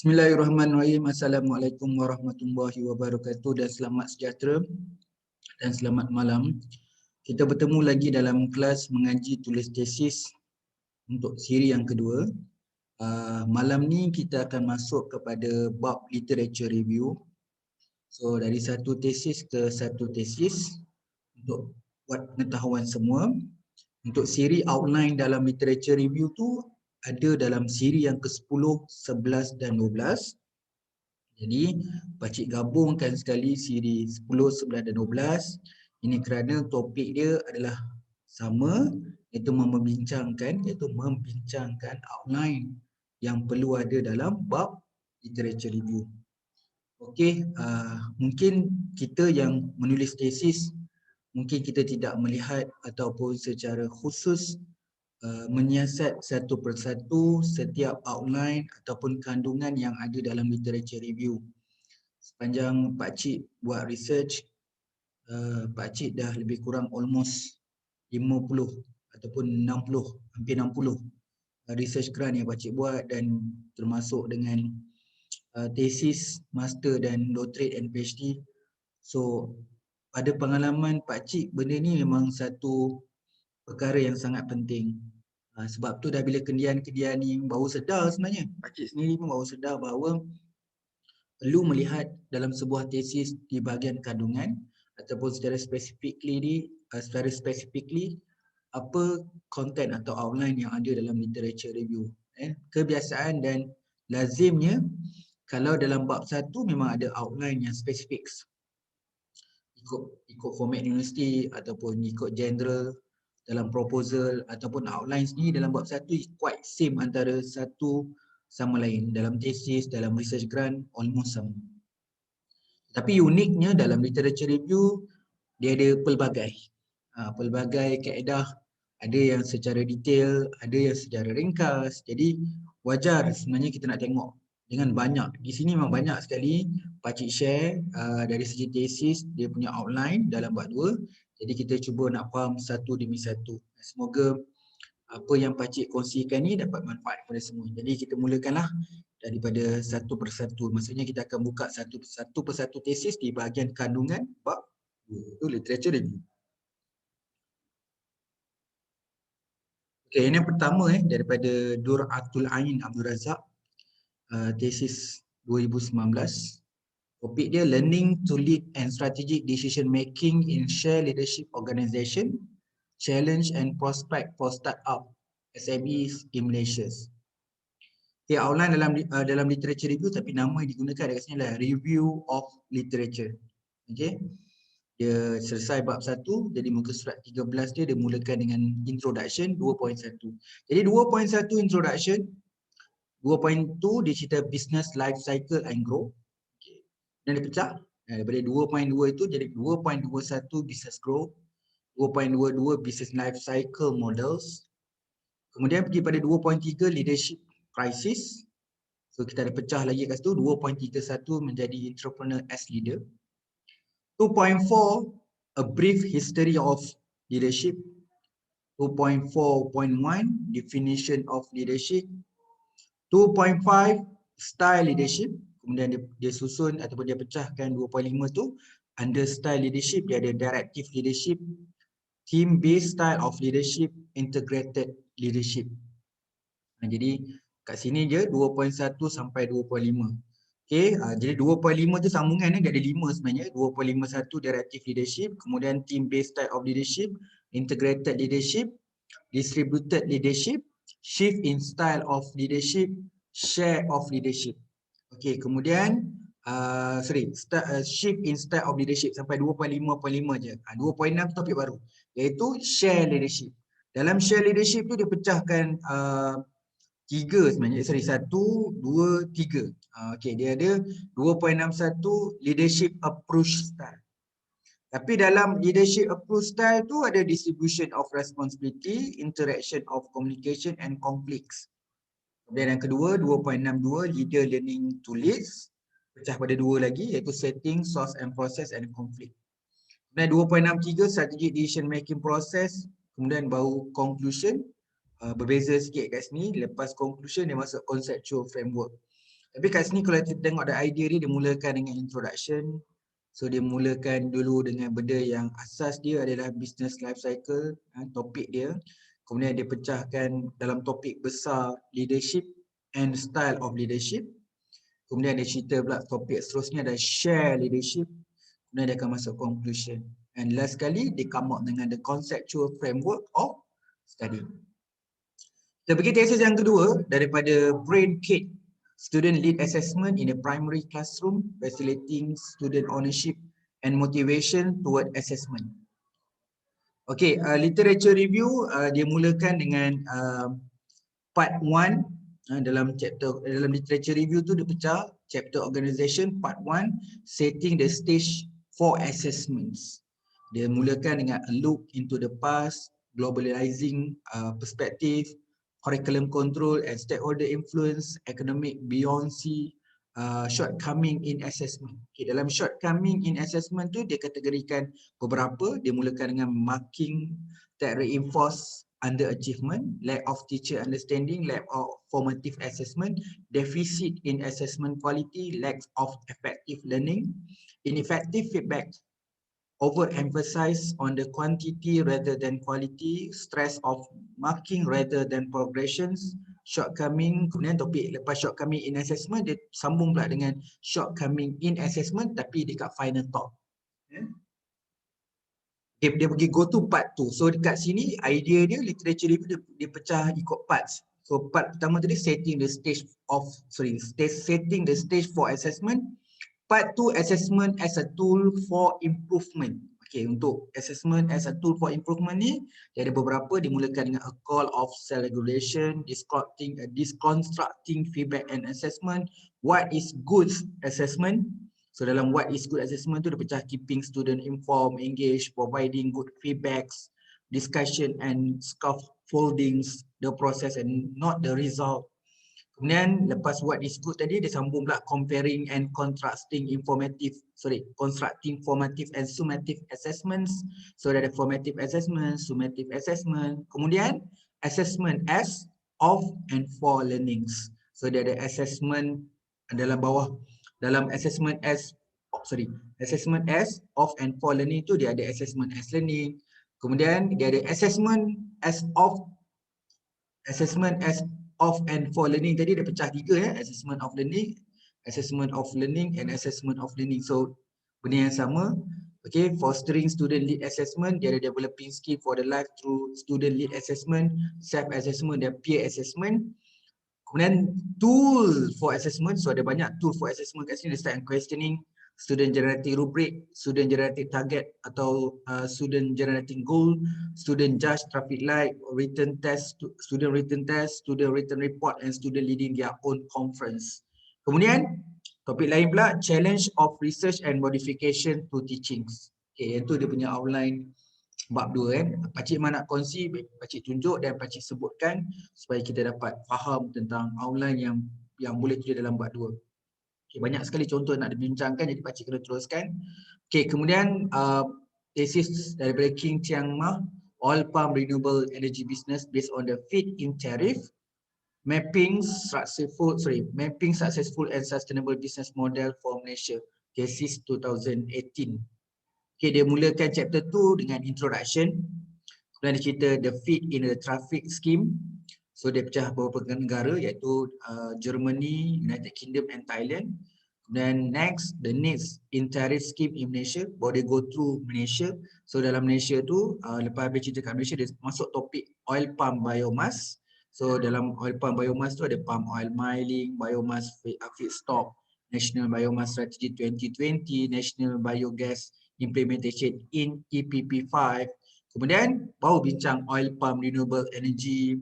Bismillahirrahmanirrahim. Assalamualaikum warahmatullahi wabarakatuh dan selamat sejahtera dan selamat malam. Kita bertemu lagi dalam kelas mengaji tulis tesis untuk siri yang kedua. Malam ni kita akan masuk kepada bab literature review. So dari satu tesis ke satu tesis untuk buat pengetahuan semua. Untuk siri outline dalam literature review tu ada dalam siri yang ke-10, 11 dan 12. Jadi pakcik gabungkan sekali siri 10, 11 dan 12. Ini kerana topik dia adalah sama, iaitu membincangkan outline yang perlu ada dalam bab literature review. Okey, mungkin kita yang menulis tesis, mungkin kita tidak melihat ataupun secara khusus menyiasat satu persatu setiap outline ataupun kandungan yang ada dalam literature review. Sepanjang pakcik buat research, pakcik dah lebih kurang almost 50 ataupun 60, hampir 60 research grant yang pakcik buat, dan termasuk dengan tesis, master dan doctorate and PhD. So pada pengalaman pakcik, benda ni memang satu perkara yang sangat penting. Sebab tu dah bila kendian-kendian ni baru sedar, sebenarnya pakcik sendiri pun baru sedar bahawa perlu melihat dalam sebuah tesis di bahagian kandungan ataupun secara spesifikly apa konten atau outline yang ada dalam literature review. Kebiasaan dan lazimnya kalau dalam bab satu memang ada outline yang spesifik, ikut format universiti ataupun ikut general dalam proposal ataupun outline sendiri dalam bab satu quite same antara satu sama lain. Dalam tesis, dalam research grant almost sama. Tapi uniknya dalam literature review dia ada pelbagai kaedah, ada yang secara detail, ada yang secara ringkas. Jadi wajar sebenarnya kita nak tengok dengan banyak. Di sini memang banyak sekali pakcik share dari segi tesis dia punya outline dalam bab 2. Jadi kita cuba nak faham satu demi satu. Semoga apa yang pakcik kongsikan ni dapat manfaat kepada semua. Jadi kita mulakanlah daripada satu persatu. Maksudnya kita akan buka satu persatu tesis di bahagian kandungan bab 2, itu literature review. Okey, ini yang pertama daripada Dur'atul Ain Abdul Razak, tesis 2019. Topik dia Learning to Lead and Strategic Decision Making in Share Leadership Organisation, Challenge and Prospect for Startup SMEs in Malaysia. Okay, outline dalam literature review, tapi nama yang digunakan dekat sini adalah Review of Literature. Okay. Dia selesai bab 1, jadi muka surat 13 dia mulakan dengan introduction 2.1. Jadi 2.1 introduction, 2.2 dia cerita business life cycle and growth. Okay. Dan dia pecah daripada 2.2 itu jadi 2.21 business growth, 2.22 business life cycle models. Kemudian pergi pada 2.3 leadership crisis. So kita ada pecah lagi kat situ, 2.31 menjadi entrepreneur as leader. 2.4 a brief history of leadership. 2.4.1 definition of leadership. 2.5 style leadership. Kemudian dia susun ataupun dia pecahkan 2.5 tu under style leadership dia ada directive leadership, team based style of leadership, integrated leadership. Jadi kat sini je 2.1 sampai 2.5. Okey, jadi 2.5 tu sambungan dia ada 5 sebenarnya. 2.51 directive leadership, kemudian team based type of leadership, integrated leadership, distributed leadership, shift in style of leadership, share of leadership. Okey, kemudian shift in style of leadership sampai 2.5.5 je. 2.6 topik baru iaitu share leadership. Dalam share leadership tu dia pecahkan 3 sebenarnya, 1, 2, 3. Okey, dia ada 2.61 leadership approach style. Tapi dalam leadership approach style tu ada distribution of responsibility, interaction of communication and conflicts. Kemudian yang kedua 2.62 leader learning to lead, pecah pada 2 lagi iaitu setting, source and process and conflict. Kemudian 2.63 strategic decision making process, kemudian baru conclusion. Berbeza sikit kat sini, lepas conclusion dia masuk conceptual framework. Tapi kat sini kalau kita tengok ada idea dia mulakan dengan introduction. So dia mulakan dulu dengan benda yang asas dia adalah business life cycle, topik dia. Kemudian dia pecahkan dalam topik besar leadership and style of leadership. Kemudian dia cerita pula topik seterusnya ada share leadership. Kemudian dia akan masuk conclusion. And last sekali dia come out dengan the conceptual framework of study. Kita pergi tesis yang kedua daripada Brain Kate, Student Lead Assessment in a Primary Classroom, Facilitating Student Ownership and Motivation Toward Assessment. Okay, literature review dia mulakan dengan part 1 dalam literature review tu dia pecah chapter organization part 1 setting the stage for assessments. Dia mulakan dengan a look into the past, globalizing perspective, curriculum control and stakeholder influence, academic buoyancy, shortcoming in assessment. Okay, dalam shortcoming in assessment tu dia kategorikan beberapa. Dia mulakan dengan marking that reinforce underachievement, lack of teacher understanding, lack of formative assessment, deficit in assessment quality, lack of effective learning, ineffective feedback, overemphasize on the quantity rather than quality, stress of marking rather than progressions, shortcoming. Kemudian topik lepas shortcoming in assessment dia sambung pula dengan shortcoming in assessment tapi dekat final talk. Dia pergi go to part tu. So dekat sini idea dia literature review dia pecah ikut parts. So part pertama tadi setting the stage for assessment. Part 2 assessment as a tool for improvement. Okay, untuk assessment as a tool for improvement ni dia ada beberapa, dimulakan dengan a call of self-regulation, deconstructing feedback and assessment, what is good assessment. So dalam what is good assessment tu dia pecah keeping student informed, engaged, providing good feedbacks, discussion and scaffoldings the process and not the result. Kemudian lepas what is good tadi dia sambung pula comparing and constructing formative and summative assessments. So ada formative assessment, summative assessment. Kemudian assessment as, of and for learnings. So dia ada assessment dalam bawah, dalam assessment as, assessment as, of and for learning tu dia ada assessment as learning. Kemudian dia ada assessment as of, and for learning tadi dia pecah tiga ya, assessment of learning and assessment of learning. So benda yang sama. Okay, fostering student lead assessment, dia ada developing skill for the life through student lead assessment, self assessment dan peer assessment. Kemudian tool for assessment, so ada banyak tool for assessment kat sini. Dia start questioning, student generating rubric, student generating target atau student generating goal, student judge traffic light, written test, student written report and student leading their own conference. Kemudian topik lain pula challenge of research and modification to teachings. Okay, itu dia punya outline bab 2 kan. Pakcik mana nak kongsi, pakcik tunjuk dan pakcik sebutkan supaya kita dapat faham tentang outline yang boleh tulis dalam bab 2. Okay, banyak sekali contoh nak dibincangkan jadi pakcik kena teruskan. Okay, kemudian tesis daripada King Chiang Ma, Oil Palm Renewable Energy Business based on the feed-in tariff, mapping successful and sustainable business model for Malaysia, tesis 2018. Okay, dia mulakan chapter 2 dengan introduction. Kemudian dia cerita the fit in the traffic scheme. So dia pecah beberapa negara iaitu Germany, United Kingdom and Thailand. Then next, the needs in tariff scheme in Malaysia. Baru dia go through Malaysia. So dalam Malaysia tu, lepas habis cerita kat Malaysia, dia masuk topik oil palm biomass. So dalam oil palm biomass tu ada palm oil mining, biomass feedstock, National Biomass Strategy 2020, National Biogas Implementation in EPP5. Kemudian baru bincang oil palm renewable energy.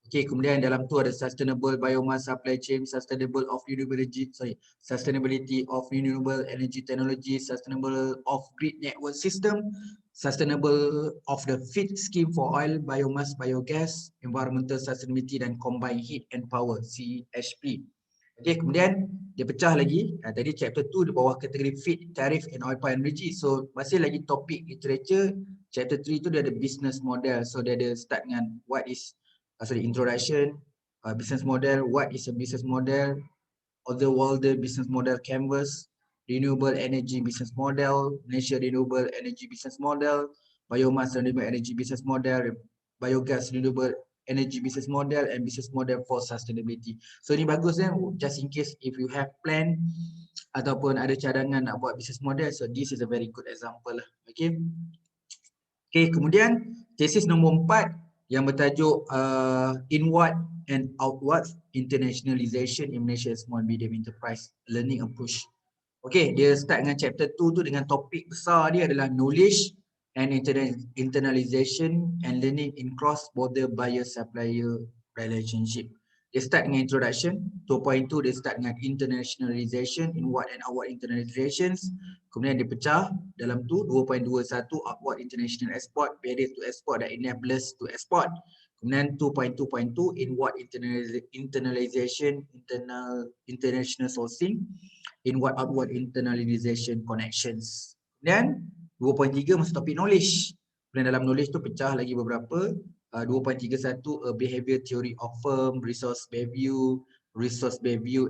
Okay, kemudian dalam tu ada sustainable biomass supply chain, sustainability of renewable energy technology, sustainable of grid network system, sustainable of the feed scheme for oil, biomass, biogas, environmental sustainability dan combined heat and power CHP. Okay, kemudian dia pecah lagi. Tadi chapter 2 di bawah kategori feed, tariff and oil palm energy. So masih lagi topik literature. Chapter 3 tu dia ada business model. So dia ada start dengan what is introduction, business model, what is a business model, Otherworld Business Model Canvas, Renewable Energy Business Model, Malaysia Renewable Energy Business Model, Biomass Renewable Energy Business Model, Biogas Renewable Energy Business Model, and Business Model for Sustainability. So ni bagus just in case if you have plan ataupun ada cadangan nak buat business model, so this is a very good example lah. Okay. Okay, kemudian tesis nombor 4 yang bertajuk Inward and Outward Internationalization in Malaysia Small and Medium Enterprise Learning Approach. Okay, dia start dengan chapter 2 tu dengan topik besar dia adalah Knowledge and Internalization and Learning in Cross-Border Buyer-Supplier Relationship. Dia start dengan introduction, 2.2 dia start dengan internationalization, inward and outward internalizations. Kemudian dia pecah dalam tu 2.21 outward international export, barrier to export dan enablers to export. Kemudian 2.2.2 inward internalization, international sourcing, inward outward internalization connections. Kemudian 2.3 masuk topik knowledge. Kemudian dalam knowledge tu pecah lagi beberapa. 2.31 a behavior theory of firm, resource value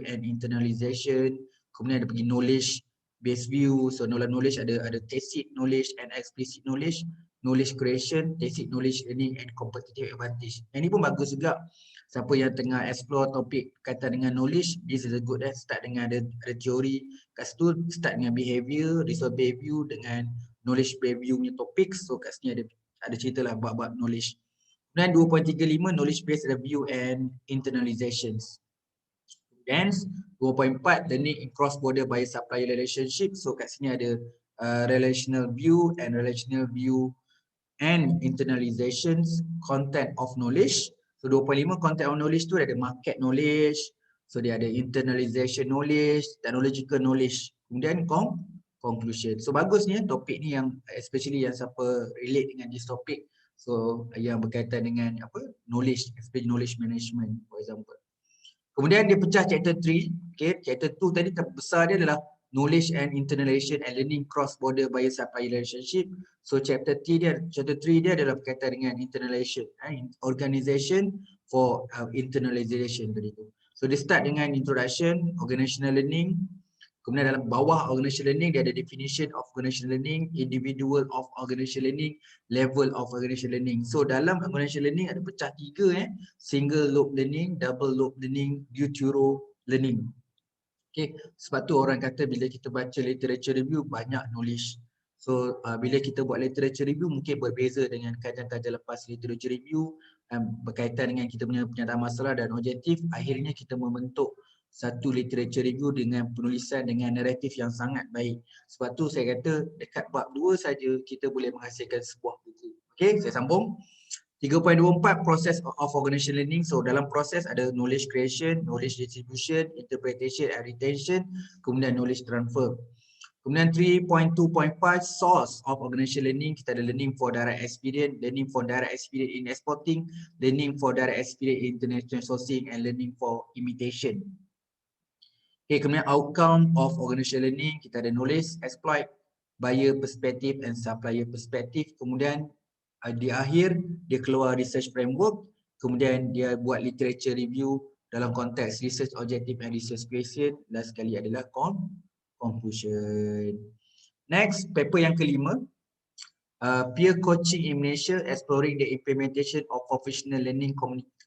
and internalization. Kemudian ada pergi knowledge based view. So dalam knowledge ada tacit knowledge and explicit knowledge, knowledge creation, tacit knowledge learning and competitive advantage. Yang ni pun bagus juga. Siapa yang tengah explore topik kaitan dengan knowledge, this is a good start dengan ada teori kat situ, start dengan behavior, resource value dengan knowledge value punya topik. So kat sini ada cerita lah bab knowledge. Dan 2.35 knowledge based review and internalizations. Dan 2.4 learning in cross border buyer supplier relationship. So kat sini ada relational view and internalizations, content of knowledge. So 2.5 content of knowledge tu ada market knowledge, so dia ada internalization knowledge, technological knowledge, kemudian conclusion. So bagus ni topik ni yang especially yang siapa relate dengan this topic. So yang berkaitan dengan knowledge, especially knowledge management for example. Kemudian dia pecah chapter 3. Okay, chapter 2 tadi besar dia adalah knowledge and internalization and learning cross border buyer supplier relationship. So chapter 3 dia adalah berkaitan dengan internalization, organization for internalization tadi tu. So dia start dengan introduction, organizational learning. Kemudian dalam bawah organizational learning dia ada definition of organizational learning, individual of organizational learning, level of organizational learning. So dalam organizational learning ada pecah 3 single loop learning, double loop learning, deutero learning. Okay, sebab tu orang kata bila kita baca literature review banyak knowledge. So bila kita buat literature review mungkin berbeza dengan kajian-kajian lepas literature review berkaitan dengan kita punya pernyataan masalah dan objektif, akhirnya kita membentuk satu literature review dengan penulisan dengan naratif yang sangat baik. Sebab tu saya kata dekat bab 2 saja kita boleh menghasilkan sebuah buku. Okey, saya sambung. 3.24 process of organizational learning. So dalam proses ada knowledge creation, knowledge distribution, interpretation and retention, kemudian knowledge transfer. Kemudian 3.2.5 source of organizational learning, kita ada learning for direct experience, learning for direct experience in exporting, learning for direct experience in international sourcing and learning for imitation. Okay, kemudian outcome of organizational learning, kita ada knowledge, exploit, buyer perspective and supplier perspective. Kemudian di akhir dia keluar research framework, kemudian dia buat literature review dalam konteks research objective and research question. Last sekali adalah conclusion. Next, paper yang kelima, peer coaching in Malaysia, exploring the implementation of professional learning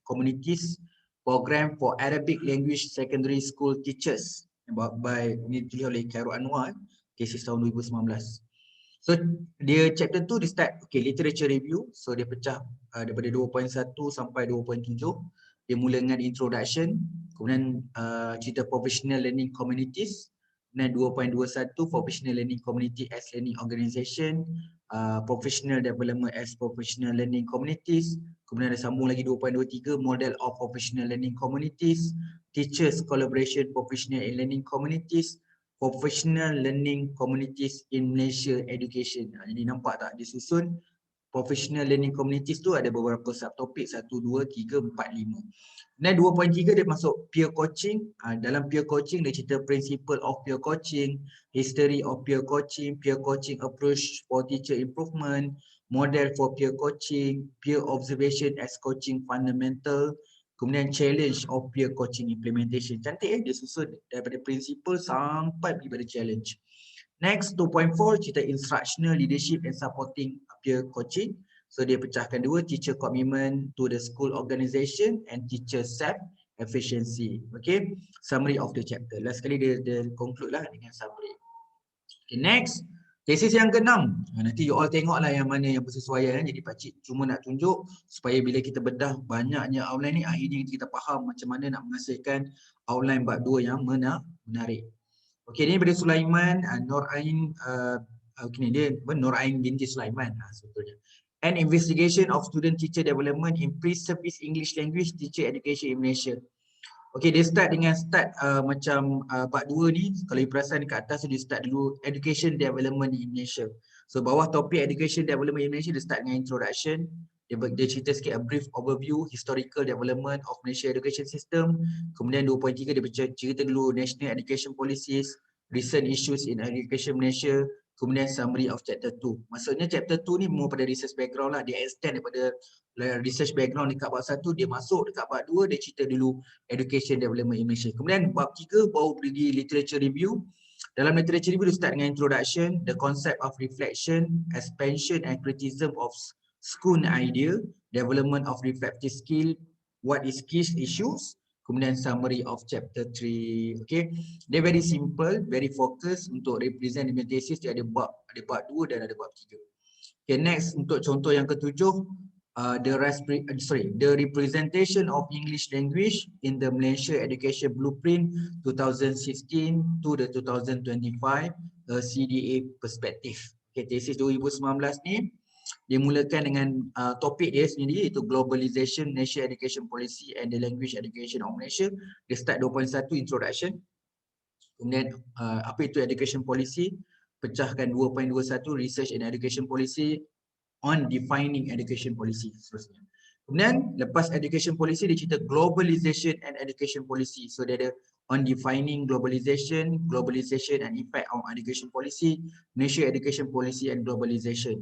communities program for Arabic language secondary school teachers by ini ditulis oleh Khairul Anwar, tesis tahun 2019. So dia chapter 2 dia start literature review. So dia pecah daripada 2.1 sampai 2.7. Dia mula dengan introduction, kemudian cerita professional learning communities, kemudian 2.21 professional learning community as learning organisation, professional development as professional learning communities. Kemudian ada sambung lagi 2.23 model of professional learning communities, teachers collaboration professional in learning communities, professional learning communities in Malaysia education. Jadi nampak tak disusun professional learning communities tu ada beberapa subtopik 1, 2, 3, 4, 5. Dan 2.3 dia masuk peer coaching. Dalam peer coaching dia cerita principle of peer coaching, history of peer coaching approach for teacher improvement, model for peer coaching, peer observation as coaching fundamental, Kemudian challenge of peer coaching implementation. Cantik dia susun daripada principle sampai pergi pada challenge. Next 2.4 cerita instructional leadership and supporting peer coaching. So dia pecahkan dua, teacher commitment to the school organisation and teacher self efficiency. Okay, summary of the chapter. Last kali dia conclude lah dengan summary. Okay, next tesis yang ke-6. Nanti you all tengoklah yang mana yang bersesuaian. Jadi pakcik cuma nak tunjuk supaya bila kita bedah banyaknya outline ni, akhirnya kita faham macam mana nak menghasilkan outline bab 2 yang menarik. Okey, ni daripada Sulaiman Nur Ain okey, dia Nur Ain binti Sulaiman sebetulnya. An investigation of student teacher development in pre-service English language teacher education in Malaysia. Okey, dia start macam part 2 ni, kalau you perasan dekat atas dia start dulu education development in Malaysia. So bawah topik education development in Malaysia dia start dengan introduction. Dia cerita sikit a brief overview historical development of Malaysia education system. Kemudian 2.3 dia cerita dulu national education policies, recent issues in education Malaysia. Kemudian summary of chapter 2. Maksudnya chapter 2 ni more pada research background lah. Dia extend daripada research background dekat bab 1, dia masuk dekat bab 2, dia cerita dulu education development in Malaysia. Kemudian bab 3 baru pergi literature review. Dalam literature review dia start dengan introduction, the concept of reflection, expansion and criticism of school idea, development of reflective skill, what is key issues, kemudian summary of chapter 3. Okay, dia very simple, very focus untuk represent the thesis. Dia ada bab 2 dan ada bab 3. Okay, next untuk contoh yang ketujuh, the representation of English language in the Malaysia Education Blueprint 2016 to the 2025 CDA perspective. Okay, tesis 2019 ni dimulakan dengan topik dia sendiri, iaitu Globalization, National Education Policy and the Language Education of Malaysia. Dia start 2.1 introduction. Kemudian apa itu education policy? Pecahkan 2.21 research and education policy on defining education policy seterusnya. Kemudian lepas education policy dia cerita globalization and education policy. So dia ada on defining globalization and impact on education policy, national education policy and globalization.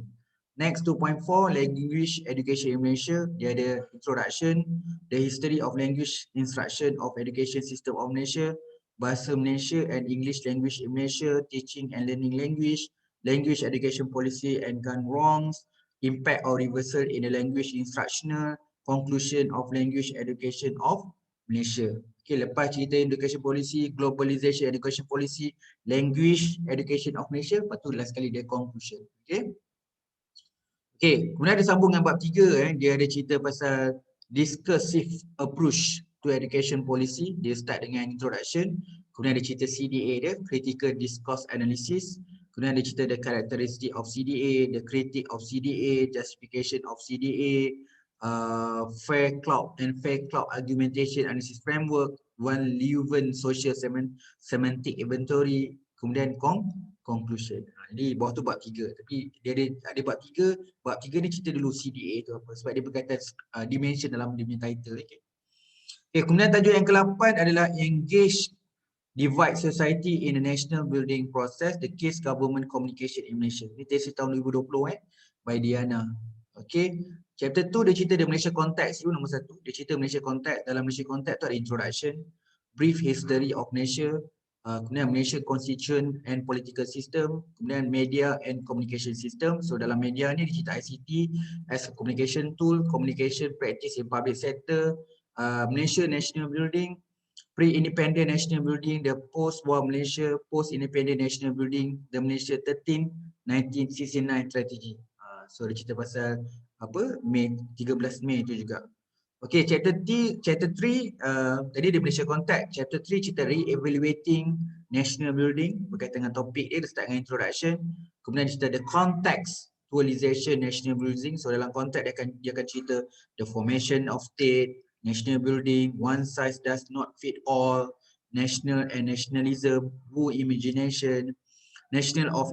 Next 2.4 language education in Malaysia, dia ada introduction, the history of language instruction of education system of Malaysia, bahasa Malaysia and English language in Malaysia, teaching and learning language, language education policy and gone wrongs, impact or reversal in the language instructional, conclusion of language education of Malaysia. Okay, lepas cerita education policy, globalization education policy, language education of Malaysia, lepas tu last kali dia conclusion. Okay. Okay, kemudian ada sambung dengan bab 3, dia ada cerita pasal discursive approach to education policy. Dia start dengan introduction, kemudian ada cerita CDA dia, critical discourse analysis, kemudian ada cerita the characteristic of CDA, the critique of CDA, justification of CDA, fair cloud argumentation analysis framework, one Leuven social semantic inventory, kemudian conclusion. Jadi bawah tu bab 3, tapi dia ada bab 3. Bab 3 ni cerita dulu CDA tu apa, sebab dia berkaitan dimension dalam dia punya title. Okay, kemudian tajuk yang ke-8 adalah engage divide society in the national building process, the case government communication in Malaysia. Ini tesis tahun 2020 by Diana. Okay, chapter 2 dia cerita the Malaysia context dulu, nombor 1. Dia cerita Malaysia context. Dalam Malaysia context tu ada introduction, brief history of Malaysia, kemudian Malaysia constitution and political system, kemudian media and communication system. So dalam media ni dia cerita ICT as a communication tool, communication practice in public sector, Malaysia national building, pre-independent national building, the post-war Malaysia, post-independent national building, the Malaysia 13 1969 strategy. So dia cerita pasal apa, 13 Mei tu juga. Okay, chapter 3 tadi dia Malaysia context. Chapter 3 cerita re-evaluating national building, berkaitan dengan topik dia start dengan introduction. Kemudian cerita the contextualization national building. So dalam konteks dia akan cerita the formation of state, national building, one size does not fit all, national and nationalism, who imagination, national of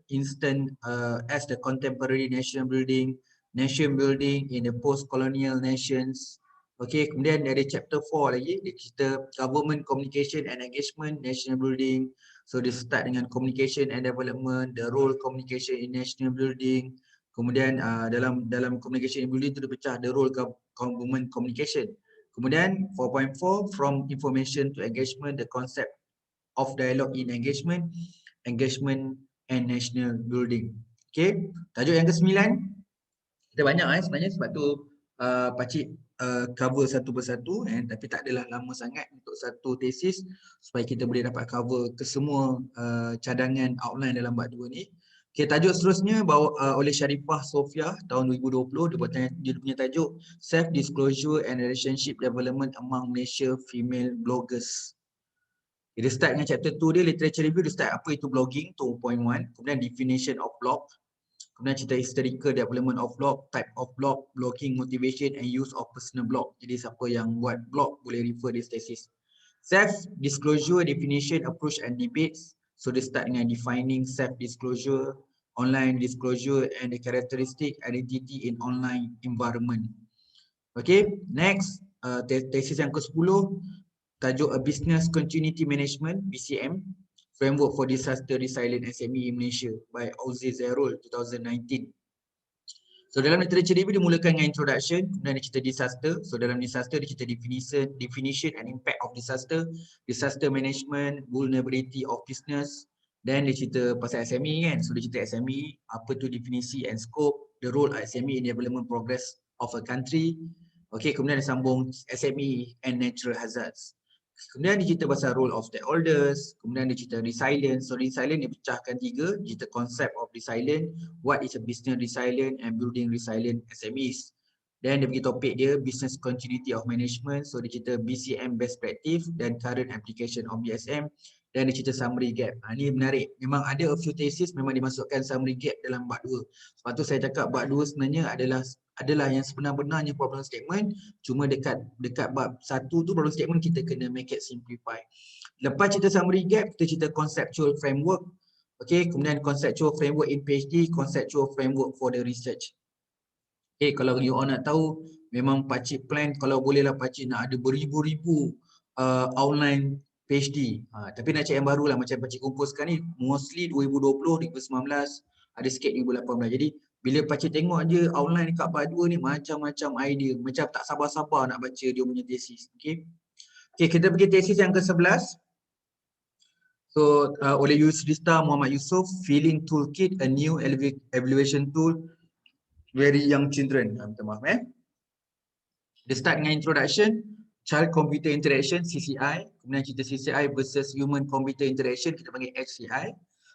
instant as the contemporary national building, nation building in the post-colonial nations. Okay, kemudian ada chapter 4 lagi, dia cerita government communication and engagement, national building. So dia start dengan communication and development, the role communication in national building. Kemudian dalam communication and building tu dia pecah the role government communication. Kemudian 4.4, from information to engagement, the concept of dialogue in engagement, engagement and national building. Okay, tajuk yang ke-9, kita banyak sebenarnya, sebab tu Pakcik cover satu persatu, tapi tak adalah lama sangat untuk satu tesis supaya kita boleh dapat cover ke semua cadangan outline dalam bab 2 ni. Okay, tajuk seterusnya bawa oleh Sharifah Sofia tahun 2020, dia punya tajuk Self Disclosure and Relationship Development Among Malaysia Female Bloggers. Dia start dengan chapter 2 dia, literature review, dia start apa itu blogging 2.1, kemudian definition of blog, kemudian cerita historical development of blog, type of blog, blogging motivation and use of personal blog. Jadi siapa yang buat blog boleh refer this thesis. Self disclosure, definition, approach and debates. So dia start dengan defining self disclosure, online disclosure and the characteristic identity in online environment. Okay, next tesis yang ke-10, tajuk A Business Continuity Management (BCM) Framework for Disaster Resilient SME in Malaysia by Auzi Zerul 2019. So dalam literature review dia mulakan dengan introduction, kemudian dia cerita disaster. So dalam disaster dia cerita definition and impact of disaster, disaster management, vulnerability of business. Then dia cerita pasal SME kan. So dia cerita SME, apa tu definisi and scope, the role of SME in development progress of a country. Okay, kemudian dia sambung SME and natural hazards. Kemudian dia cerita pasal role of stakeholders, kemudian dia cerita resilience. So resilience dia pecahkan 3, cerita konsep of resilience, what is a business resilient and building resilient SMEs. Dan dia bagi topik dia business continuity of management. So dia cerita BCM best practice dan current application of BSM. Dan dia cerita summary gap. Ini menarik. Memang ada a few thesis memang dimasukkan summary gap dalam bab 2. Sebab tu saya cakap bab 2 sebenarnya adalah yang sebenar-benarnya problem statement, cuma dekat bab 1 tu problem statement kita kena make it simplify. Lepas cerita summary gap, kita cerita conceptual framework. Okay, kemudian conceptual framework in PhD, conceptual framework for the research. Okay, kalau you all nak tahu, memang Pakcik plan kalau bolehlah Pakcik nak ada beribu-ribu outline PhD. Tapi nak cek yang baru lah, macam Pakcik kumpul sekarang ni, mostly 2020, 2019, ada sikit 2018. Jadi bila Pakcik tengok je outline dekat bab 2 ni, macam-macam idea. Macam tak sabar-sabar nak baca dia punya tesis. Okay, kita pergi tesis yang ke-11. So oleh Yusrista Muhammad Yusof, Feeling Toolkit, a new evaluation tool, very young children. Minta maaf Dia start dengan introduction, child computer interaction CCI, kemudian cerita CCI versus human computer interaction, kita panggil HCI.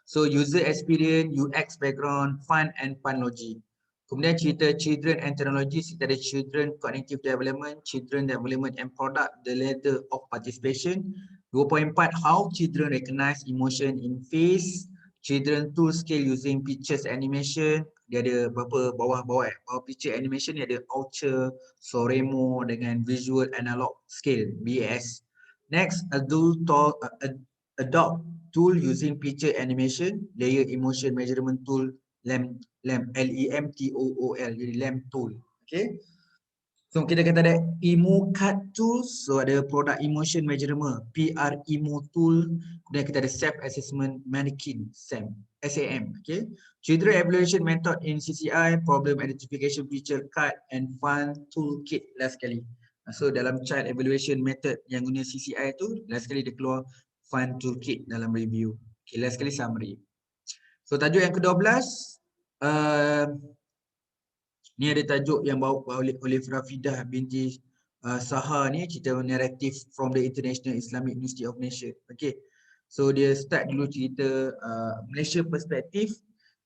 So user experience, UX background, fun and fun logic. Kemudian cerita children and technology, kita ada children cognitive development, children development and product, the ladder of participation. 2.4, how children recognize emotion in face, children tool skill using pictures animation. Dia ada berapa bawah picture animation ni ada Oucher, Soremo dengan visual analog scale BAS. Next, adult tool using picture animation, layer emotion measurement tool, LEM LEMTOOL, jadi LEM tool. Okay. So kita kata ada EmoCAD tools, so ada product emotion measurement, PR Emo tool, kemudian kita ada self assessment mannequin, SAM. Okay. Children evaluation method in CCI, problem identification feature card and fun toolkit last sekali. So dalam child evaluation method yang guna CCI tu, last sekali dia keluar fun toolkit dalam review. Okay, last sekali summary. So tajuk yang ke-12, ni ada tajuk yang bawa oleh Rafidah binti Saha ni, cerita naratif from the International Islamic University of Malaysia. Okay. So dia start dulu cerita Malaysia perspektif,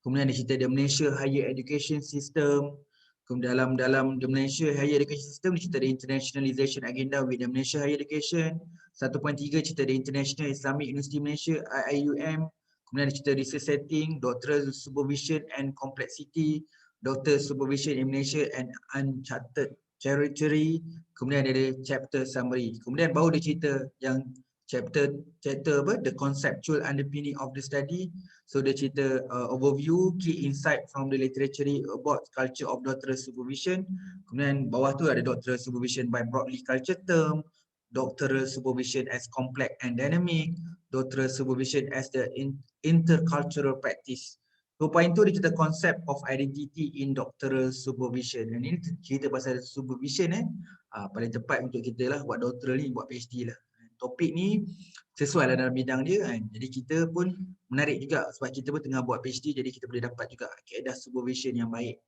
kemudian dia cerita the Malaysia Higher Education System, kemudian dalam the Malaysia Higher Education System dia cerita the internationalization agenda with the Malaysia Higher Education. 1.3 cerita the International Islamic University Malaysia IIUM, kemudian dia cerita research setting, doctoral supervision and complexity, doctor supervision in Malaysia and uncharted territory, kemudian ada chapter summary. Kemudian baru dia cerita yang chapter apa, the conceptual underpinning of the study. So dia cerita overview, key insight from the literature about culture of doctoral supervision. Kemudian bawah tu ada doctoral supervision by broadly culture term, doctoral supervision as complex and dynamic, doctoral supervision as the intercultural practice. 2.2 dia cerita concept of identity in doctoral supervision. Dan ini cerita pasal supervision paling tepat untuk kita lah buat doctoral ni, buat PhD lah. Topik ni sesuai lah dalam bidang dia kan. Jadi kita pun menarik juga sebab kita pun tengah buat PhD, jadi kita boleh dapat juga kaedah supervision yang baik.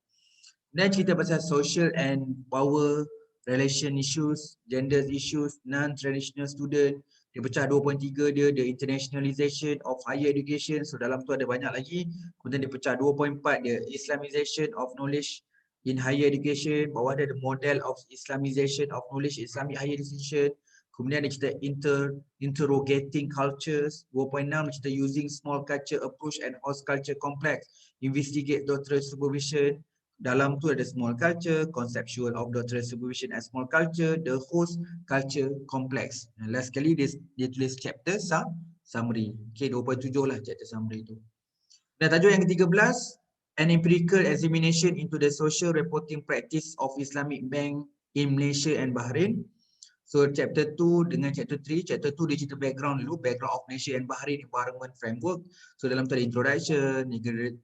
Dan cerita pasal social and power relation issues, gender issues, non-traditional student. Dia pecah 2.3 dia, the internationalization of higher education. So dalam tu ada banyak lagi. Kemudian dia pecah 2.4 dia, Islamization of knowledge in higher education. Bawah dia the model of Islamization of knowledge in Islamic higher education. Kemudian dia cerita interrogating cultures. 2.6 dia cerita using small culture approach and host culture complex. Investigate doctoral supervision. Dalam tu ada small culture, conceptual of doctoral supervision as small culture, the host culture complex. Last sekali dia tulis chapter summary. Okay, 2.7 lah chapter summary tu. Dan tajuk yang ke-13, an empirical examination into the social reporting practice of Islamic Bank in Malaysia and Bahrain. So chapter 2 dengan chapter 3, chapter 2 dia cerita background dulu, background of Malaysia and Bahrain environment framework. So dalam tu ada introduction,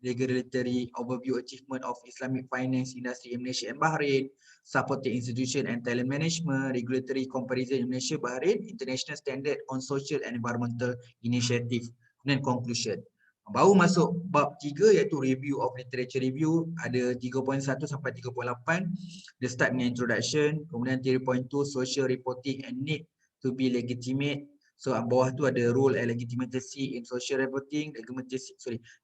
regulatory overview achievement of Islamic finance industry in Malaysia and Bahrain, supporting institution and talent management, regulatory comparison in Malaysia, Bahrain, international standard on social and environmental initiative. Dan conclusion. Baru masuk bab 3 iaitu review of literature review, ada 3.1 sampai 3.8. Dia start dengan introduction, kemudian 3.2 social reporting and need to be legitimate. So bawah tu ada role and legitimacy in social reporting,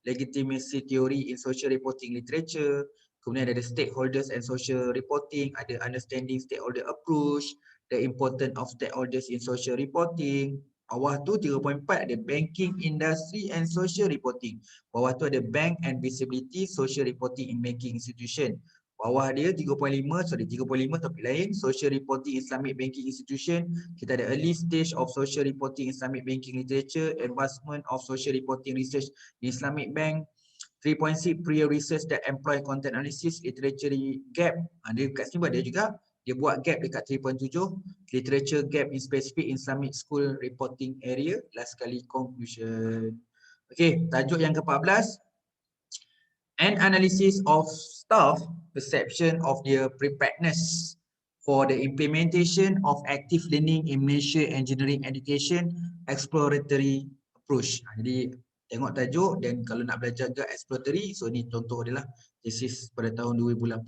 legitimacy theory in social reporting literature. Kemudian ada stakeholders and social reporting, ada understanding stakeholder approach, the importance of stakeholders in social reporting. Bawah tu 3.4 ada banking industry and social reporting. Bawah tu ada bank and visibility social reporting in banking institution. Bawah dia 3.5 topik lain, social reporting Islamic banking institution. Kita ada early stage of social reporting Islamic banking literature, advancement of social reporting research in Islamic bank. 3.6 prior research that employ content analysis, literature gap. Dia kat sini dia juga dia buat gap dekat 3.7, literature gap in specific Islamic school reporting area. Last kali conclusion. Okay, tajuk yang ke-14, an analysis of staff perception of their preparedness for the implementation of active learning in Malaysia engineering education exploratory approach. Jadi tengok tajuk dan kalau nak belajar ke exploratory, so ni contoh dia lah, thesis pada tahun 2018.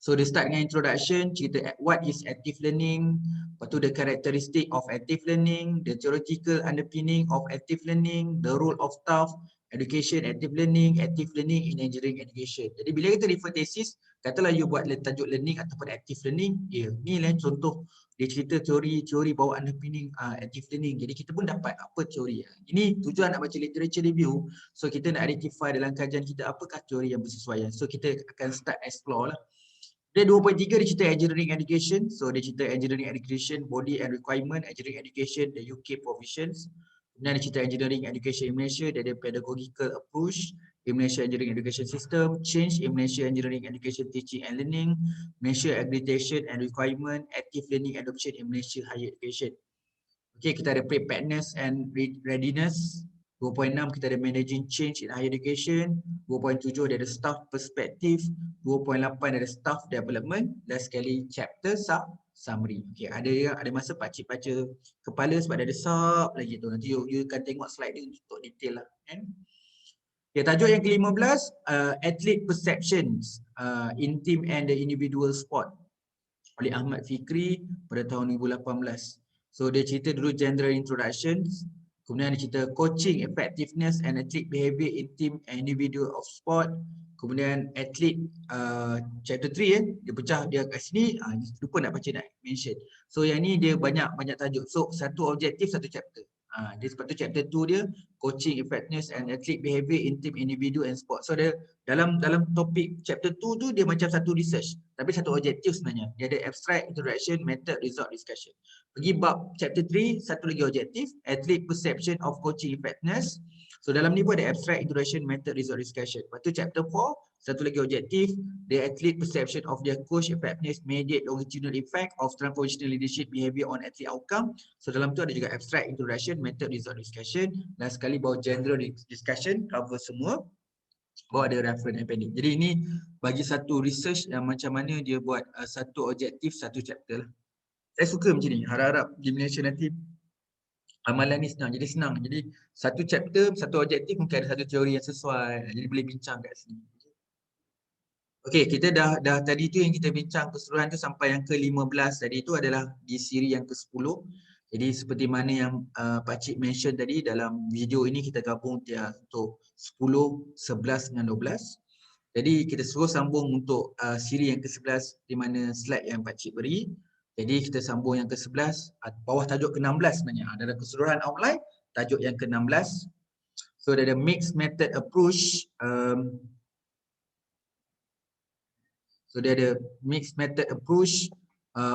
So dia start dengan introduction, cerita what is active learning, lepas tu the characteristic of active learning, the theoretical underpinning of active learning, the role of staff, education, active learning in engineering education. Jadi bila kita refer thesis, katalah you buat tajuk learning ataupun active learning, ni lah contoh dia cerita teori bahawa underpinning active learning. Jadi kita pun dapat apa teori. Ini tujuan nak baca literature review, so kita nak identify dalam kajian kita apakah teori yang bersesuaian. So kita akan start explore lah. Dia 2.3 dia cerita engineering education. So dia cerita engineering education, body and requirement, engineering education, the UK provisions. Kemudian dia cerita engineering education in Malaysia, dia ada pedagogical approach in Malaysia engineering education system, change in Malaysia engineering education teaching and learning, Malaysia accreditation and requirement, active learning adoption in Malaysia higher education. Okay, kita ada preparedness and readiness. 2.6 kita ada managing change in higher education. 2.7 dia ada staff perspective. 2.8 ada staff development. Last sekali chapter summary. Okay, ada masa pakcik baca kepala sebab ada sub lagi tu. Nanti you akan tengok slide dia untuk detail lah. Okay, tajuk yang ke-15, athlete perceptions in team and the individual sport oleh Ahmad Fikri pada tahun 2018. So dia cerita dulu general introductions. Kemudian dia cerita coaching effectiveness and athlete behavior in team and individual of sport. Kemudian athlete chapter 3 dia pecah dia kat sini, lupa nak baca nak mention. So yang ni dia banyak tajuk. So satu objektif satu chapter. Dia sebab tu chapter 2 dia coaching effectiveness and athlete behavior in team individual and sport. So dia dalam topik chapter 2 tu dia macam satu research tapi satu objektif sebenarnya. Dia ada abstract, introduction, method, result, discussion. Pergi bab chapter 3 satu lagi objektif, athlete perception of coaching effectiveness. So dalam ni pun ada abstract, introduction, method, result, discussion. Lepas tu chapter 4 satu lagi objektif, the athlete perception of their coach effectiveness mediate longitudinal effect of transformational leadership behavior on athlete outcome. So dalam tu ada juga abstract, introduction, method, result, discussion. Dan sekali bawa general discussion, cover semua. Bawah ada reference appendix. Jadi ini bagi satu research yang macam mana dia buat satu objektif, satu chapter lah. Saya suka macam ni. Harap-harap di Malaysia nanti amalan ni senang. Jadi senang. Jadi satu chapter, satu objektif mungkin ada satu teori yang sesuai. Jadi boleh bincang kat sini. Okey, kita dah tadi tu yang kita bincang keseluruhan tu sampai yang ke-15 tadi tu adalah di siri yang ke-10. Jadi seperti mana yang Pakcik mention tadi dalam video ini kita gabung dia untuk 10, 11 dengan 12. Jadi kita suruh sambung untuk siri yang ke-11 di mana slide yang Pakcik beri. Jadi kita sambung yang ke-11, bawah tajuk ke-16 sebenarnya. Dalam keseluruhan outline, tajuk yang ke-16. So ada mixed method approach. So dia ada mixed method approach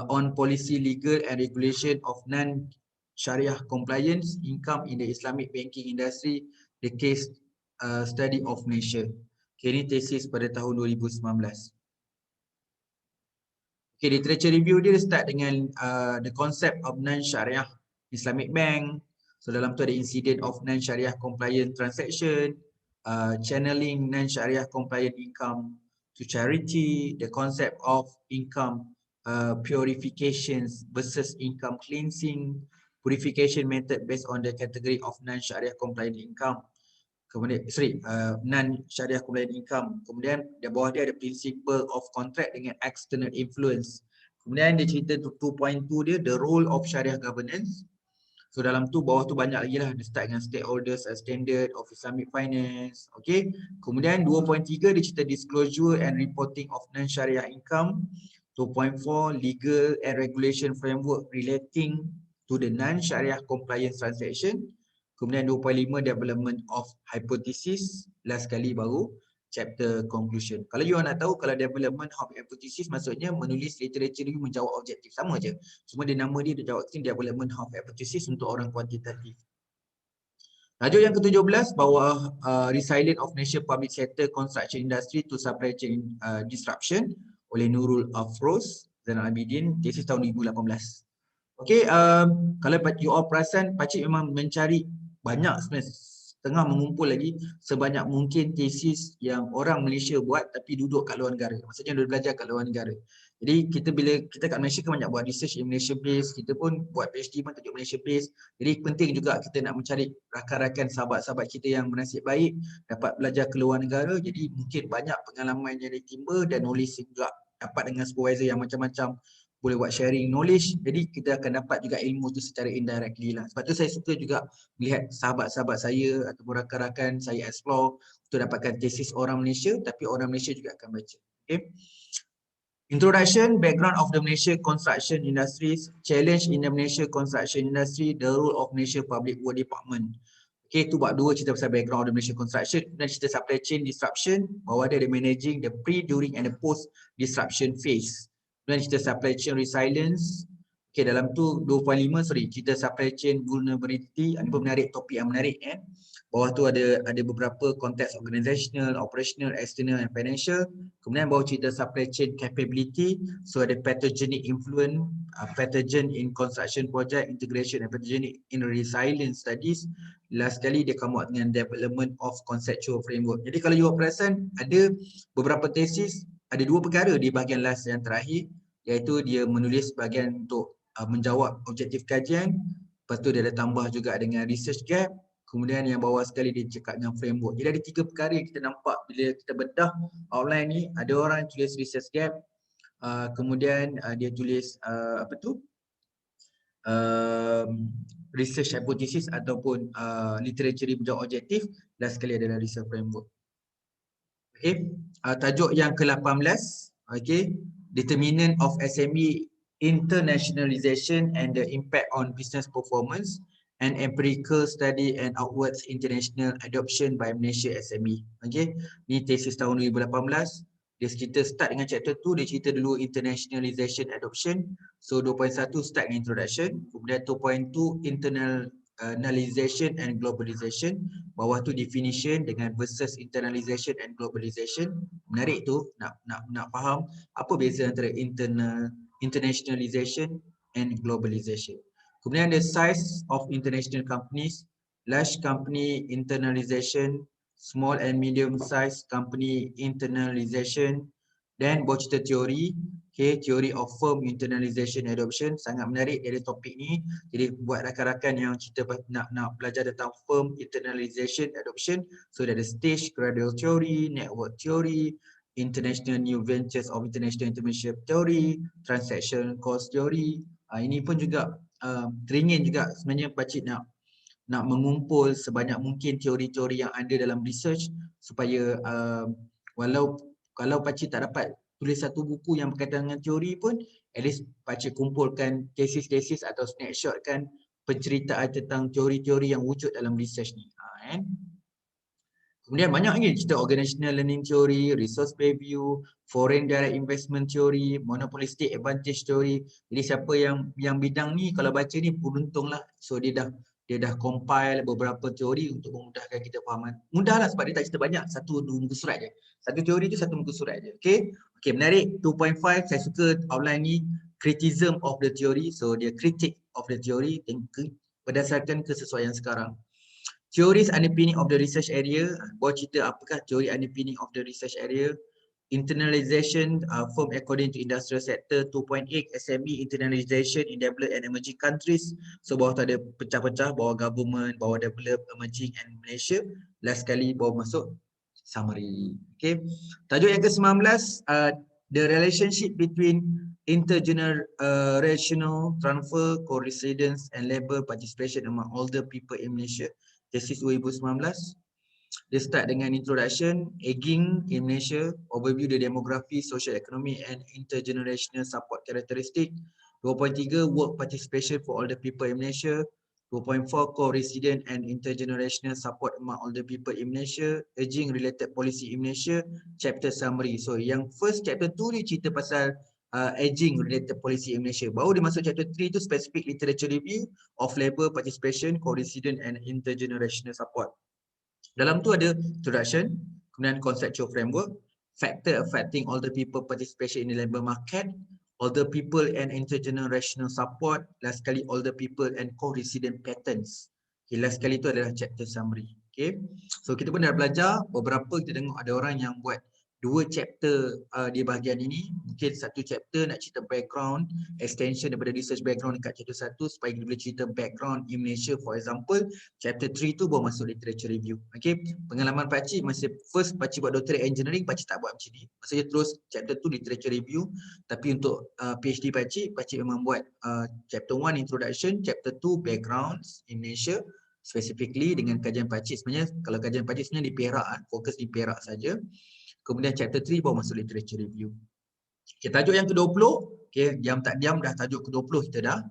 on policy, legal and regulation of non-Sharia compliance income in the Islamic banking industry, the case study of Malaysia. Okay, ini tesis pada tahun 2019. Okay, literature review dia start dengan the concept of non-Sharia Islamic bank. So dalam tu ada incident of non-Sharia compliant transaction, channeling non-Sharia compliant income to charity, the concept of income purifications versus income cleansing, purification method based on the category of non-Sharia compliant income. Kemudian non-Sharia compliant income. Kemudian di bawah dia ada principle of contract dengan external influence. Kemudian dia cerita 2.2 dia the role of Sharia governance. So dalam tu bawah tu banyak lagi lah. Dia start dengan stakeholders as standard of Islamic finance. Okay. Kemudian 2.3 dia cerita disclosure and reporting of non-Sharia income. 2.4 legal and regulation framework relating to the non-Sharia compliance transaction. Kemudian 2.5 development of hypothesis. Last kali baru chapter conclusion. Kalau you nak tahu, kalau development of hypothesis maksudnya menulis literature review menjawab objektif, sama je. Cuma dia nama dia jawab development of hypothesis untuk orang kuantitatif. Tajuk yang ke-17 bawah resilient of Malaysia public sector construction industry to supply chain disruption oleh Nurul Afroz Zainal Abidin, tesis tahun 2018. Okey, kalau you all perasan, Pakcik memang mencari banyak sebenarnya, tengah mengumpul lagi sebanyak mungkin tesis yang orang Malaysia buat tapi duduk kat luar negara. Maksudnya dia belajar kat luar negara. Jadi bila kita kat Malaysia kan banyak buat research in Malaysia based, kita pun buat PhD pun tajuk Malaysia based. Jadi penting juga kita nak mencari rakan-rakan sahabat-sahabat kita yang bernasib baik dapat belajar ke luar negara. Jadi mungkin banyak pengalaman yang ditimba dan knowledge juga dapat dengan supervisor yang macam-macam, boleh buat sharing knowledge. Jadi kita akan dapat juga ilmu tu secara indirectly lah. Sebab tu saya suka juga melihat sahabat-sahabat saya ataupun rakan-rakan saya explore untuk dapatkan tesis orang Malaysia, tapi orang Malaysia juga akan baca. Okay. Introduction, background of the Malaysia construction industries, challenge in the Malaysia construction industry, the role of Malaysia Public Work Department. Okay, tu buat dua cerita pasal background of the Malaysia construction dan cerita supply chain disruption. Bawah dia ada managing the pre, during and the post disruption phase. Dan cerita supply chain resilience. Okay, dalam tu 2.5 cerita supply chain vulnerability. Ini pun menarik, topik yang menarik. Bawah tu ada beberapa konteks organizational, operational, external and financial. Kemudian bawah cerita supply chain capability. So ada pathogenic influence, pathogen in construction project, integration and pathogenic in resilience studies. Last kali dia come out dengan development of conceptual framework. Jadi kalau you perasan, ada beberapa tesis, ada dua perkara di bahagian last yang terakhir, iaitu dia menulis bahagian untuk menjawab objektif kajian. Lepas tu dia ada tambah juga dengan research gap. Kemudian yang bawah sekali dia cakap dengan framework. Jadi ada tiga perkara yang kita nampak bila kita bedah outline ni. Ada orang yang tulis research gap, kemudian dia tulis research hypothesis ataupun literature menjawab objektif, dan sekali adalah research framework. Okay. Tajuk yang ke-18, okay, determinant of SME internationalization and the impact on business performance, and empirical study and outwards international adoption by Malaysia SME. Okay, ni tesis tahun 2018. Dia cerita start dengan chapter 2, dia cerita dulu internationalization adoption. So 2.1 start dengan introduction, kemudian 2.2 internationalization and globalization. Bawah tu definition dengan versus internalization and globalization. Menarik tu nak faham apa beza antara internationalization and globalization. Kemudian the size of international companies, large company internalization, small and medium sized company internalization, dan bawah cerita teori, okay, theory of firm internalization adoption. Sangat menarik dari topik ni. Jadi buat rakan-rakan yang cerita nak belajar tentang firm internalization adoption, so ada stage gradual theory, network theory, international new ventures of international entrepreneurship theory, transaction cost theory. Ini pun juga teringin juga sebenarnya pakcik nak mengumpul sebanyak mungkin teori-teori yang ada dalam research supaya kalau pakcik tak dapat tulis satu buku yang berkaitan dengan teori pun, at least pakcik kumpulkan tesis-tesis atau snapshot kan penceritaan tentang teori-teori yang wujud dalam research ni. Kemudian banyak lagi cerita organizational learning theory, resource preview, foreign direct investment theory, monopolistic advantage theory. Jadi siapa yang bidang ni kalau baca ni beruntunglah. So dia dah compile beberapa teori untuk memudahkan kita fahaman. Mudahlah sebab dia tak cerita banyak, satu dua muka surat je. Satu teori tu satu muka surat je. Okey, menarik. 2.5 saya suka outline ni, criticism of the theory. So dia critic of the theory berdasarkan kesesuaian sekarang. Theories underpinning of the research area. Bawa cerita apakah teori underpinning of the research area. Internalization firm according to industrial sector. 2.8 SME internalization in developed and emerging countries. So bawah tu ada pecah-pecah, bawah government, bawah developed, emerging and Malaysia. Last sekali bawah masuk summary. Okay. Tajuk yang ke-19, the relationship between intergenerational transfer, co-residence and labour participation among older people in Malaysia. Tesis 2019. Dia start dengan introduction, aging in Malaysia, overview the demography, social economy and intergenerational support characteristic. 2.3 work participation for older people in Malaysia. 2.4 co-resident and intergenerational support among older people in Malaysia. Aging related policy in Malaysia. Chapter summary. So yang first chapter 2 ni cerita pasal aging related policy in Malaysia. Baru dia masuk chapter 3 tu specific literature review of labour participation, co-resident and intergenerational support. Dalam tu ada introduction, kemudian conceptual framework, factor affecting older people participation in the labour market, older people and intergenerational support, last sekali older people and co-resident patterns. Okay, last sekali tu adalah chapter summary. Okay, so kita pun dah belajar beberapa, kita tengok ada orang yang buat 2 chapter di bahagian ini. Mungkin satu chapter nak cerita background, extension daripada research background dekat chapter 1 supaya kita boleh cerita background in Malaysia. For example, chapter 3 tu baru masuk literature review. Okay, pengalaman pakcik masa first pakcik buat doctorate engineering, pakcik tak buat macam ni. Maksudnya terus chapter 2 literature review. Tapi untuk PhD pakcik memang buat chapter 1 introduction, chapter 2 backgrounds in Malaysia. Specifically dengan kajian pakcik, sebenarnya kalau kajian pakcik sebenarnya di Perak, fokus di Perak saja. Kemudian chapter 3 baru masuk literature review. Okay, tajuk yang ke-20, okay, diam tak diam dah tajuk ke-20 kita dah.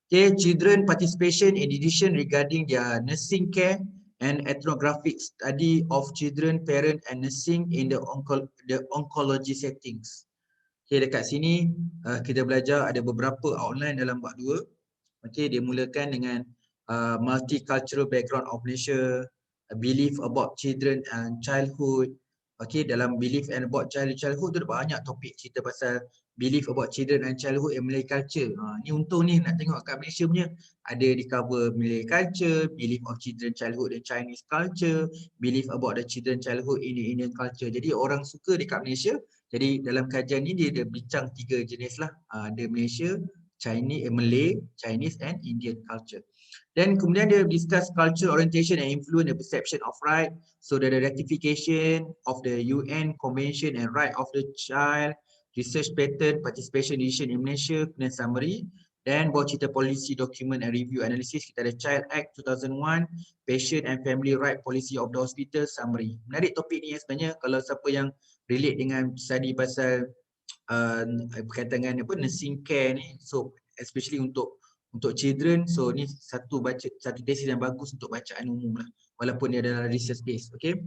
Okay, children participation in decision regarding their nursing care and ethnographic study of children, parent and nursing in the oncology settings. Okay, dekat sini kita belajar ada beberapa outline dalam bab 2. Okay, dia mulakan dengan multicultural background of Malaysia, belief about children and childhood. Okay, dalam belief and about childhood tu ada banyak topik cerita pasal belief about children and childhood and Malay culture. Ni untung ni nak tengok kat Malaysia punya ada di cover Malay culture, belief of children childhood and Chinese culture, belief about the children childhood in the Indian culture. Jadi orang suka dekat Malaysia. Jadi dalam kajian ni dia ada bincang 3 jenis lah. Ada Malaysia, Chinese, Malay, Chinese and Indian culture. Dan kemudian dia discuss culture orientation and influence the perception of right. So the ratification of the UN Convention and Right of the Child, research pattern, participation decision in Malaysia, kemudian summary. Dan bawa cerita policy document and review analysis, kita ada Child Act 2001, Patient and Family Right Policy of the Hospital, summary. Menarik topik ni sebenarnya kalau siapa yang relate dengan study pasal berkaitan dengan apa, nursing care ni. So especially untuk children, so ni satu tesis yang bagus untuk bacaan umum lah, walaupun dia adalah research based. Okay,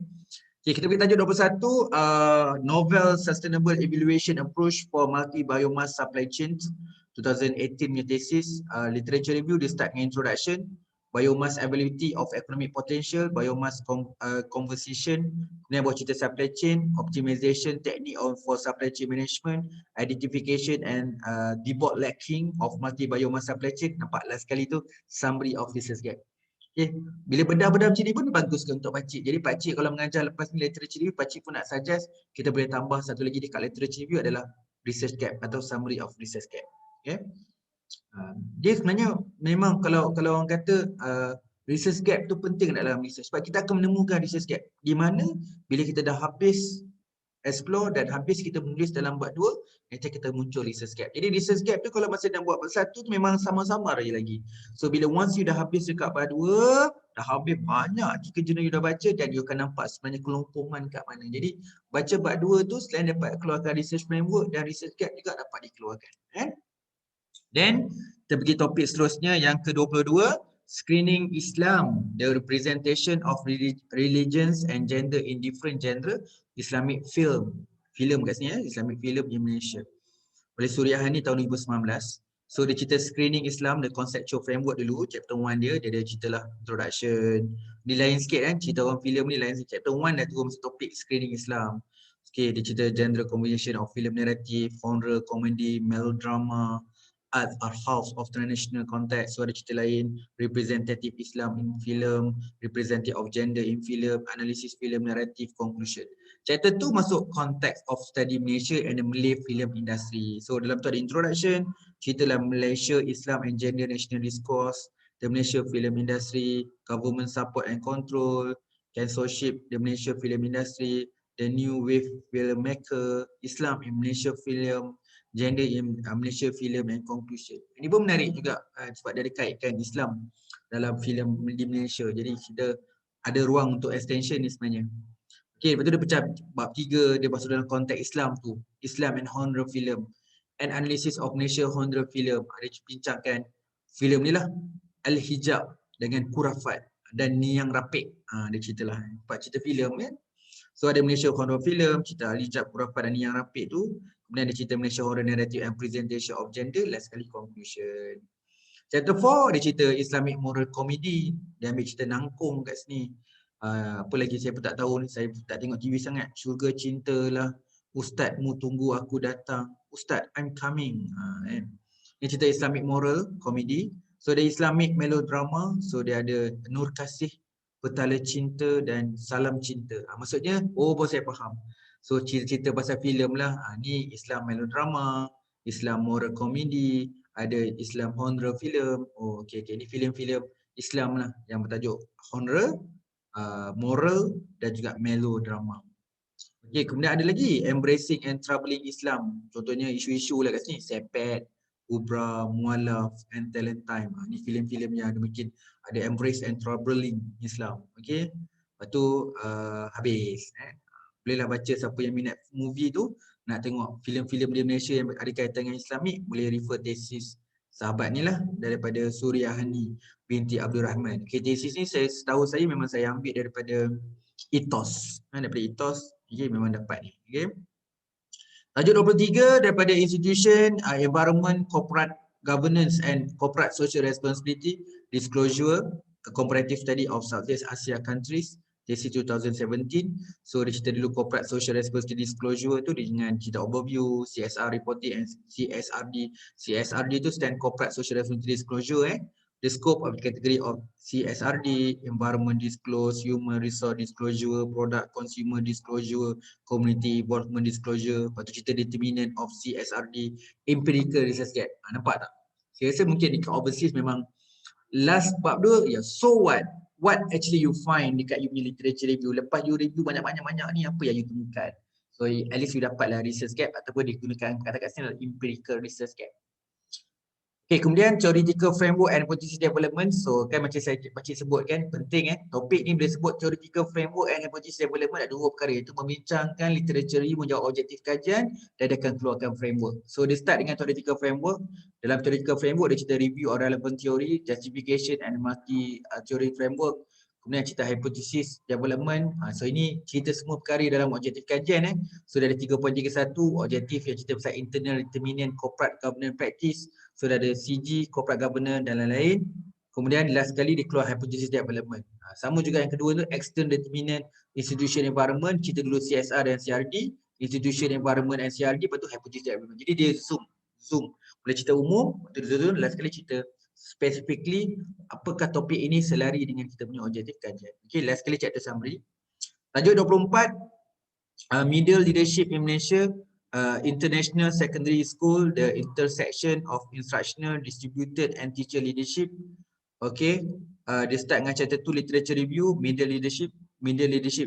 kita pergi tajuk 21, novel sustainable evaluation approach for multi biomass supply chains, 2018 punya tesis. Literature review dia start dengan introduction, biomass availability of economic potential, biomass conversion, kemudian bawa cerita supply chain, optimization technique for supply chain management, identification and debottlenecking of multi biomass supply chain. Nampak last sekali tu summary of research gap. Okay. Bila bedah-bedah macam ni pun bagus ke untuk pakcik. Jadi pakcik kalau mengajar lepas ni literature review, pakcik pun nak suggest kita boleh tambah satu lagi dekat literature review adalah research gap atau summary of research gap. Okay. Dia sebenarnya memang kalau orang kata research gap tu penting dalam research sebab kita akan menemukan research gap di mana bila kita dah habis explore dan habis kita menulis dalam bab 2, nanti kita muncul research gap. Jadi research gap tu kalau masa nak buat bab 1 tu memang sama-sama lagi. So bila once you dah habis dekat bab 2, dah habis banyak kerja yang you dah baca dan you akan nampak sebenarnya kelompokan kat mana. Jadi baca bab 2 tu selain dapat keluarkan research framework dan research gap juga dapat dikeluarkan. Then kita pergi topik seterusnya yang ke-22, screening Islam, the representation of religions and gender in different genre, Islamic film kat sini Islamic film in Malaysia. Oleh Suryahani tahun 2019. So dia cerita screening Islam, the conceptual framework dulu, chapter 1 dia ada cerita lah introduction. Ni lain sikit cerita orang filem ni lain sikit. Chapter 1 dah turun topik screening Islam. Okay, dia cerita genre combination of film narrative, genre, comedy, melodrama, art are half of traditional context. So ada cerita lain, representative Islam in film, representative of gender in film, analysis film, narrative, conclusion. Chapter 2 masuk context of study Malaysia and the Malay film industry. So dalam tu ada introduction, cerita lah Malaysia, Islam and gender national discourse, the Malaysia film industry, government support and control, censorship, the Malaysia film industry, the new wave filmmaker, Islam in Malaysia film, gender in Malaysia film and conclusion. Ini pun menarik juga sebab dia ada kaitkan Islam dalam filem di Malaysia. Jadi kita ada ruang untuk extension ni sebenarnya. Okey, lepas tu dia pecah bab 3, dia masuk dalam konteks Islam tu. Islam and genre film and analysis of Malaysia genre film. Dia bincangkan filem ni lah, Al-Hijab dengan Kurafat dan Ni Yang Rapik. Dia ceritalah empat cerita filem kan. So ada Malaysia horror film, cerita Al-Hijab, Kurafat dan Ni Yang Rapik tu. Kemudian ada cerita Malaysia horror narrative and presentation of gender, last sekali conclusion. Chapter 4 dia cerita Islamic moral comedy, dia ambil cerita Nangkung kat sini. Apa lagi saya pun tak tahu ni, saya tak tengok TV sangat. Syurga Cinta lah, Ustazmu Tunggu Aku Datang, Ustaz I'm Coming. Ini cerita Islamic moral comedy. So dia Islamic melodrama, so dia ada Nur Kasih, Petala Cinta dan Salam Cinta. Maksudnya, baru saya faham. So cerita-cerita pasal filem lah. Ni Islam melodrama, Islam moral comedy, ada Islam genre film. Oh okey, ni filem-filem Islam lah yang bertajuk genre, moral dan juga melodrama. Okey, kemudian ada lagi embracing and troubling Islam. Contohnya isu-isu lah kat sini, Sepet, Ubra, Mualaf and Talent Time. Ni filem-filem yang mungkin ada embrace and troubling Islam. Okey. Lepas tu habis. Bolehlah baca siapa yang minat movie tu, nak tengok filem-filem di Malaysia yang ada kaitan dengan Islamik, boleh refer tesis sahabat ni lah daripada Suryahani binti Abdul Rahman. Okay, tesis ni setahu saya memang saya ambil daripada ITOS. Daripada ITOS, okay, memang dapat ni. Okay. Tajuk 23 daripada institution, environment, corporate governance and corporate social responsibility, disclosure, a comparative study of Southeast Asia countries, tesis 2017. So dia cerita dulu corporate social responsibility disclosure tu dengan cerita overview, CSR reporting and CSRD. CSRD tu stand corporate social responsibility disclosure. The scope of the category of CSRD, environment disclosure, human resource disclosure, product consumer disclosure, community involvement disclosure. Lepas tu cerita determinant of CSRD, empirical research gap. Nampak tak? Saya rasa mungkin dekat overseas memang last bab tu, ya, so what? What actually you find dekat you punya literature review? Lepas you review banyak-banyak ni, apa yang you temukan? So at least you dapatlah research gap ataupun digunakan kata kat sini adalah empirical research gap. Okay, kemudian theoretical framework and hypothesis development. So kan macam saya sebut kan, penting topik ni bila sebut theoretical framework and hypothesis development ada dua perkara, iaitu membincangkan literature review, menjawab objektif kajian dan dia akan keluarkan framework. So dia start dengan theoretical framework. Dalam theoretical framework dia cerita review of relevant theory, justification and multi theory framework. Kemudian cerita hypothesis development. So ini cerita semua perkara dalam objektif kajian. So dah ada 3.31 objektif yang cerita pasal internal determinant corporate governance practice. So dah ada CG, corporate governance dan lain-lain. Kemudian last sekali dia keluar hypothesis development. Sama juga yang kedua tu external determinant institution environment, cerita dulu CSR dan CRD, institution environment and CRD, lepas tu hypothesis development. Jadi dia zoom. Boleh cerita umum, last sekali cerita specifically apakah topik ini selari dengan kita punya objektif kajian. Okay, last kali chapter summary. Tajuk 24, Middle Leadership in Malaysia, International Secondary School, the intersection of instructional, distributed and teacher leadership. Okay, dia start dengan chapter 2 literature review, middle leadership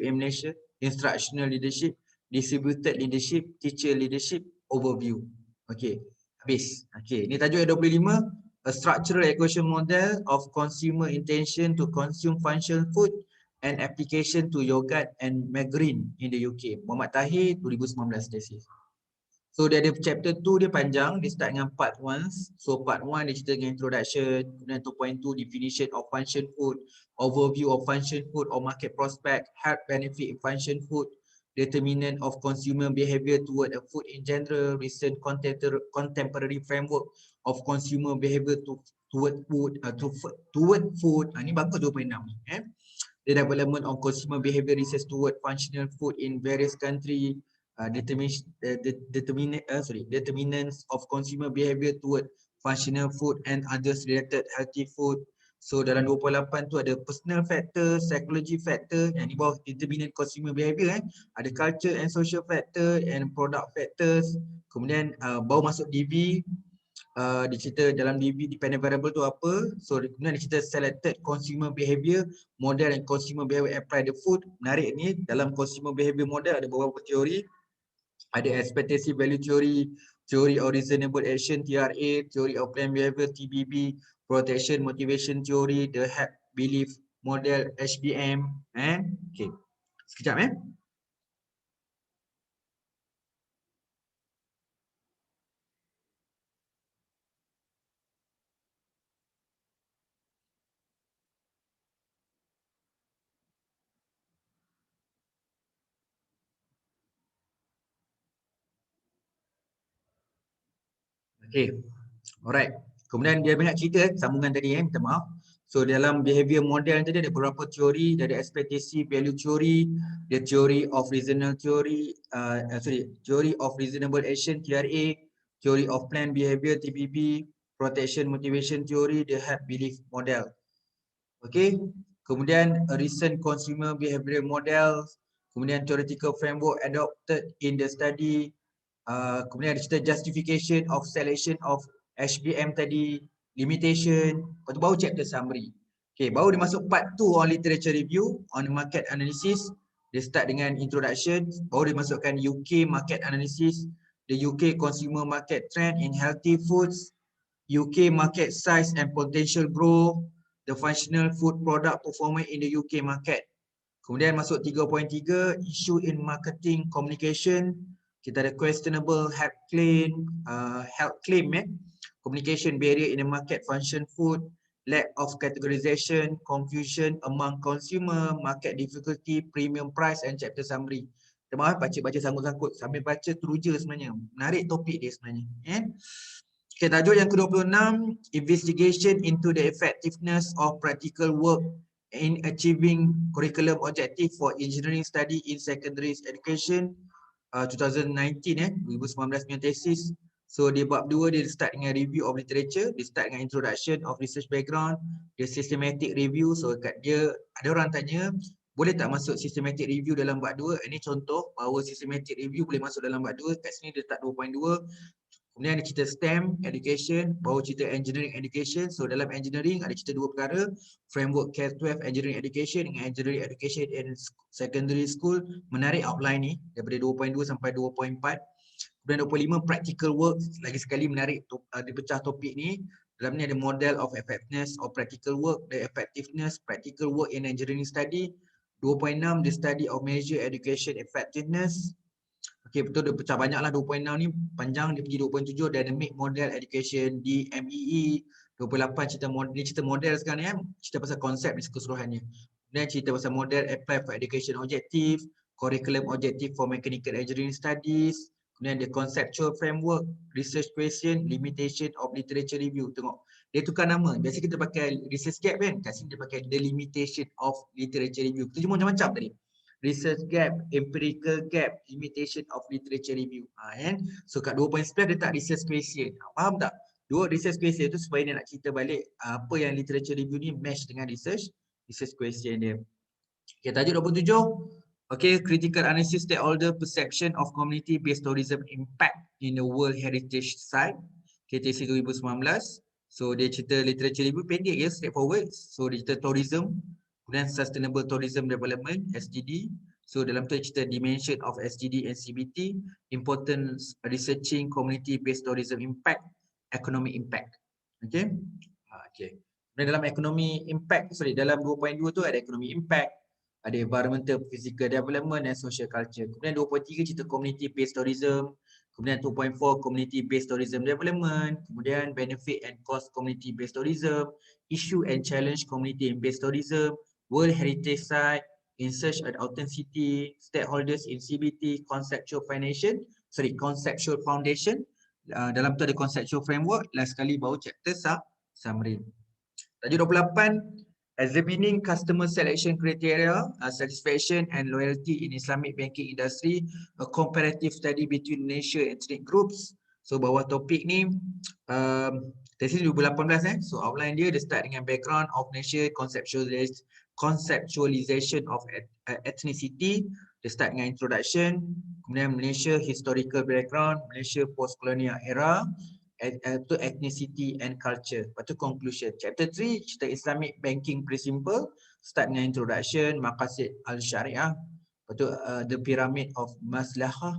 in Malaysia, instructional leadership, distributed leadership, teacher leadership, overview. Okay, habis. Okay, ni tajuk yang 25, a structural equation model of consumer intention to consume functional food and application to yogurt and margarine in the UK. Muhammad Tahir 2019 thesis. So dia ada chapter 2 dia panjang, dia start dengan part 1. So part 1 dia cerita dengan introduction, kemudian 2.2 definition of function food, overview of function food or market prospect, health benefit in function food, determinant of consumer behavior toward a food in general, recent contemporary framework of consumer behavior toward food. Ni bagus 2.6 ni. The development of consumer behavior research toward functional food in various countries. Determinants of consumer behavior toward functional food and others related healthy food. So dalam 28 tu ada personal factor, psychology factor, yang di bawah determinant consumer behavior ada culture and social factor and product factors. Kemudian baru masuk DV, dia cerita dalam DV dependent variable tu apa. So kemudian dia cerita selected consumer behavior model and consumer behavior apply the food. Menarik ni, dalam consumer behavior model ada beberapa teori. Ada expectancy value theory, theory of reasonable action TRA, theory of planned behavior TBB, protection motivation theory, the HAP belief model HBM. Okay, sekejap Okay, alright. Kemudian dia banyak cerita sambungan tadi minta maaf. So dalam behavior model tadi ada beberapa teori, ada expectancy value theory, the theory of reasonable theory, theory of reasonable action TRA, theory of planned behavior TBB, protection motivation theory, the HAP belief model. Okay, kemudian a recent consumer behavior model, kemudian theoretical framework adopted in the study, kemudian ada cerita justification of selection of HBM tadi, limitation, lepas tu baru chapter summary. Okay, baru dia masuk part 2 on literature review, on market analysis. Dia start dengan introduction, baru dia masukkan UK market analysis, the UK consumer market trend in healthy foods, UK market size and potential growth, the functional food product performance in the UK market. Kemudian masuk 3.3, issue in marketing communication. Kita ada questionable health claim, communication barrier in the market function food, lack of categorization, confusion among consumer, market difficulty, premium price and chapter summary. Terima kasih baca sangkut-sangkut sambil baca teruja sebenarnya. Menarik topik dia sebenarnya. Okay, tajuk yang ke-26, investigation into the effectiveness of practical work in achieving curriculum objective for engineering study in secondary education 2019 2019 punya tesis. So di bab 2 dia start dengan review of literature, dia start dengan introduction of research background, dia systematic review. So kat dia ada orang tanya boleh tak masuk systematic review dalam bab 2? Ini contoh bahawa systematic review boleh masuk dalam bab 2. Kat sini dia tak 2.2. Kemudian ada cerita STEM education, baru cerita engineering education. So dalam engineering ada cerita dua perkara, framework K-12 engineering education dengan engineering education in secondary school. Menarik outline ni daripada 2.2 sampai 2.4. Kemudian 25 practical work, lagi sekali menarik dipecah topik ni. Dalam ni ada model of effectiveness of practical work, the effectiveness practical work in engineering study. 2.6 the study of measure education effectiveness. Okey, betul dia pecah banyak lah 2.6 ni, panjang dia pergi 2.7 dynamic model education DMEE. 28 cerita model, ni cerita model sekarang ni cerita pasal konsep ni keseluruhannya. Kemudian cerita pasal model apply for education objective, curriculum objective for mechanical engineering studies. Kemudian ada conceptual framework, research question, limitation of literature review. Tengok, dia tukar nama. Biasa kita pakai research gap kan, kat sini dia pakai the limitation of literature review. Kita cuma macam-macam tadi. Research gap, empirical gap, limitation of literature review. Kan? So kat 2.9 dia tak research question. Faham tak? Dua research question tu supaya dia nak cerita balik apa yang literature review ni match dengan research question dia. Okay, tajuk 27. Okay, critical analysis stakeholder perception of community based tourism impact in the World Heritage Site. KTC 2019. So dia cerita literature review pendek ya, straightforward. So dia cerita tourism, kemudian sustainable tourism development SDD. So dalam tu dia cerita dimension of SDD and CBT, importance researching community based tourism impact, economic impact. Okay. Okay. Dan dalam economy impact, dalam 2.2 tu ada economic impact, ada environmental, physical development dan social culture. Kemudian 2.3 cerita community based tourism. Kemudian 2.4 community based tourism development. Kemudian benefit and cost community based tourism. Issue and challenge community based tourism. World Heritage Site. In search and authenticity. Stakeholders in CBT. Conceptual foundation. Dalam tu ada conceptual framework. Last sekali baru chapter summary. Tajuk 28. Examining customer selection criteria, satisfaction and loyalty in Islamic banking industry, a comparative study between Malaysia ethnic groups. So bawah topik ni, tesis 2018 So outline dia start dengan background of Malaysia, conceptualization of ethnicity. Dia start dengan introduction, kemudian Malaysia historical background, Malaysia post-colonial era, to ethnicity and culture. Lepas tu conclusion. Chapter 3 cerita Islamic banking principle, start dengan introduction, maqasid al-syariah, lepas tu the pyramid of maslahah,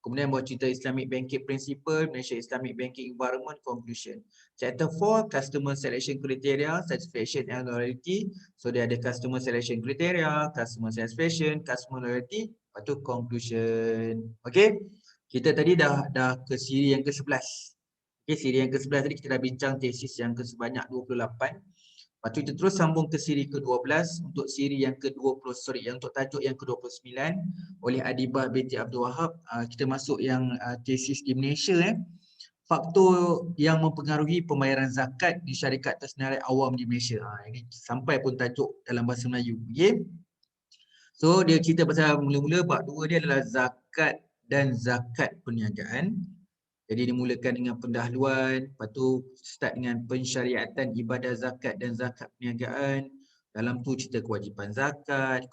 kemudian buat cerita Islamic banking principle, Malaysia Islamic banking environment, conclusion. Chapter 4 customer selection criteria, satisfaction and loyalty. So dia ada customer selection criteria, customer satisfaction, customer loyalty, lepas tu conclusion. Okay, kita tadi dah ke siri yang ke-11. Okay, siri yang ke-11 tadi kita dah bincang tesis yang sebanyak 28. Lepas tu kita terus sambung ke siri ke-12 untuk siri yang ke-20, yang untuk tajuk yang ke-29 oleh Adibah binti Abdul Wahab. Kita masuk yang tesis di Malaysia. Faktor yang mempengaruhi pembayaran zakat di syarikat tersenarai awam di Malaysia. Ini sampai pun tajuk dalam bahasa Melayu. Okay. So dia cerita pasal mula-mula bab 2 dia adalah zakat dan zakat perniagaan. Jadi dimulakan dengan pendahuluan, lepas tu start dengan pensyariatan ibadah zakat dan zakat perniagaan. Dalam tu cerita kewajipan zakat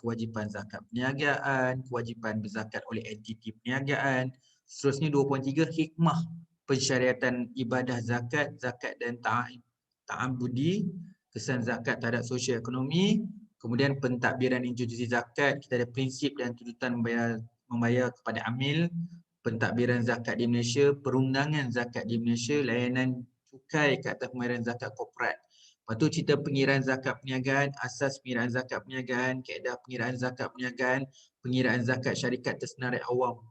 perniagaan, kewajipan berzakat oleh entiti perniagaan. Seterusnya 2.3 hikmah pensyariatan ibadah zakat dan ta'ambudi, kesan zakat terhadap sosial ekonomi. Kemudian pentadbiran institusi zakat, kita ada prinsip dan tuntutan membayar kepada amil. Pentadbiran zakat di Malaysia, perundangan zakat di Malaysia, layanan cukai ke atas pembayaran zakat korporat. Lepas tu cerita pengiraan zakat perniagaan, asas pengiraan zakat perniagaan, kaedah pengiraan zakat perniagaan, pengiraan zakat syarikat tersenarai awam.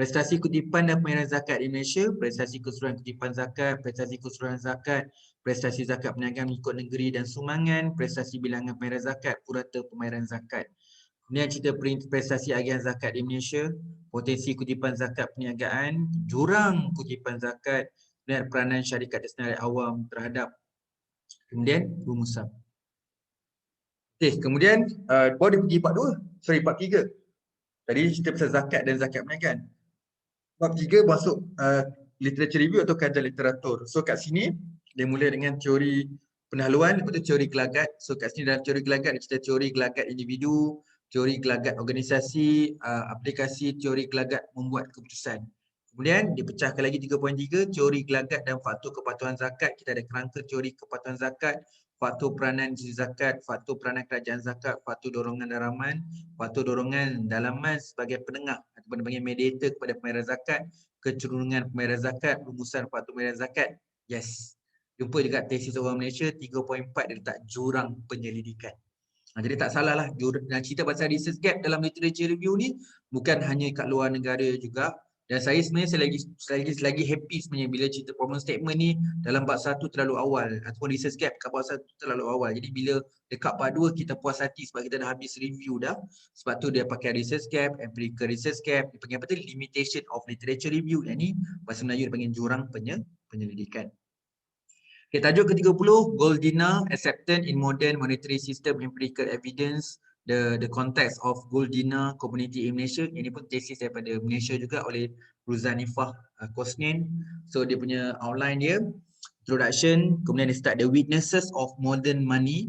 Prestasi kutipan dan pembayaran zakat di Malaysia, prestasi keseluruhan kutipan zakat, prestasi keseluruhan zakat, prestasi zakat perniagaan mengikut negeri dan sumbangan, prestasi bilangan pembayaran zakat, purata pembayaran zakat. Kemudian cerita prestasi agihan zakat di Malaysia, potensi kutipan zakat perniagaan, jurang kutipan zakat, dan peranan syarikat tersenarai awam terhadap, kemudian rumusan. Okay, kemudian baru dia pergi part 3. Tadi cerita pasal zakat dan zakat perniagaan. Bab 3 masuk literature review atau kajian literatur. So kat sini dia mula dengan teori pendahuluan, lepas tu teori gelagat. So kat sini dalam teori gelagat dia cerita teori gelagat individu, teori gelagat organisasi, aplikasi teori gelagat membuat keputusan. Kemudian dipecahkan lagi 3.3 teori gelagat dan faktor kepatuhan zakat. Kita ada kerangka teori kepatuhan zakat, faktor peranan zakat, faktor peranan kerajaan zakat, faktor dorongan dalaman, faktor dorongan dalaman sebagai penengah ataupun sebagai mediator kepada pembayaran zakat, kecenderungan pembayaran zakat, rumusan faktor pembayaran zakat. Yes. Jumpa juga tesis orang Malaysia 3.4 dia letak jurang penyelidikan. Jadi tak salah lah, cerita pasal research gap dalam literature review ni bukan hanya kat luar negara juga. Dan saya sebenarnya lagi happy sebenarnya bila cerita problem statement ni dalam bab 1 terlalu awal ataupun research gap kat bab 1 terlalu awal. Jadi bila dekat bab 2 kita puas hati sebab kita dah habis review dah. Sebab tu dia pakai research gap, empirical research gap, dia panggil apa tu, limitation of literature review. Yang ni bahasa Melayu dia panggil jurang penyelidikan. Okay, tajuk ke-30, Goldiner, Acceptance in Modern Monetary System Empirical Evidence, the context of Goldiner Community in Malaysia. Ini pun tesis daripada Malaysia juga oleh Ruzanifah Kosnin. So dia punya outline dia, introduction, kemudian dia start the weaknesses of modern money,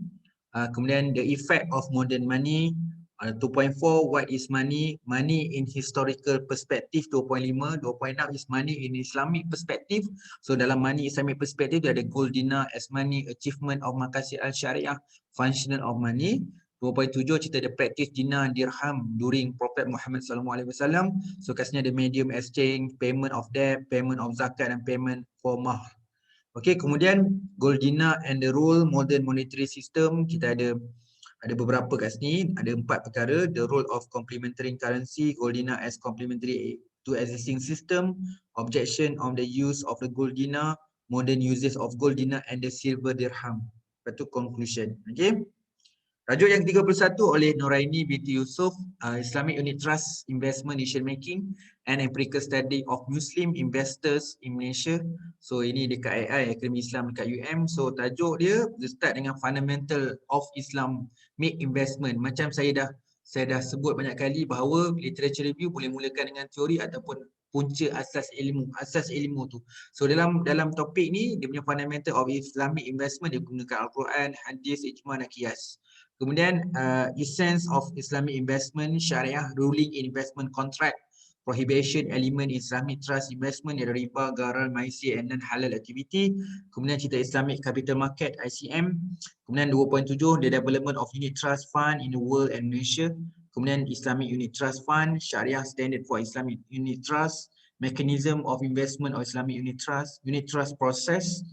kemudian the effect of modern money, 2.4 what is money, money in historical perspective, 2.5, 2.6 is money in Islamic perspective. So dalam money Islamic perspective dia ada gold dinar as money, achievement of maqasid al-syariah, functional of money. 2.7 cerita the practice dinar dirham during Prophet Muhammad SAW. So kat sini ada medium exchange, payment of debt, payment of zakat dan payment for mahr. Okey, kemudian gold dinar and the role modern monetary system, kita ada beberapa kat sini, ada 4 perkara. The role of complementary currency, gold dinar as complementary to existing system, objection on the use of the gold dinar, modern uses of gold dinar and the silver dirham. Lepas tu conclusion. Okay. Tajuk yang 31 oleh Noraini binti Yusof, Islamic Unit Trust Investment Decision Making and Empirical Study of Muslim Investors in Malaysia. So ini dekat AI, Akademi Islam dekat UM. So tajuk dia start dengan Fundamental of Islamic Investment. Macam saya dah sebut banyak kali bahawa literature review boleh mulakan dengan teori ataupun punca asas ilmu tu. So dalam topik ni dia punya Fundamental of Islamic Investment dia gunakan Al-Quran, hadis, ijma dan qiyas. Kemudian essence of Islamic investment, syariah ruling in investment contract, prohibition element Islamic trust investment, ada riba, garal, maisir and non-halal activity. Kemudian cerita Islamic capital market, ICM. Kemudian 2.7, the development of unit trust fund in the world and Malaysia. Kemudian Islamic unit trust fund, syariah standard for Islamic unit trust, mechanism of investment of Islamic unit trust process,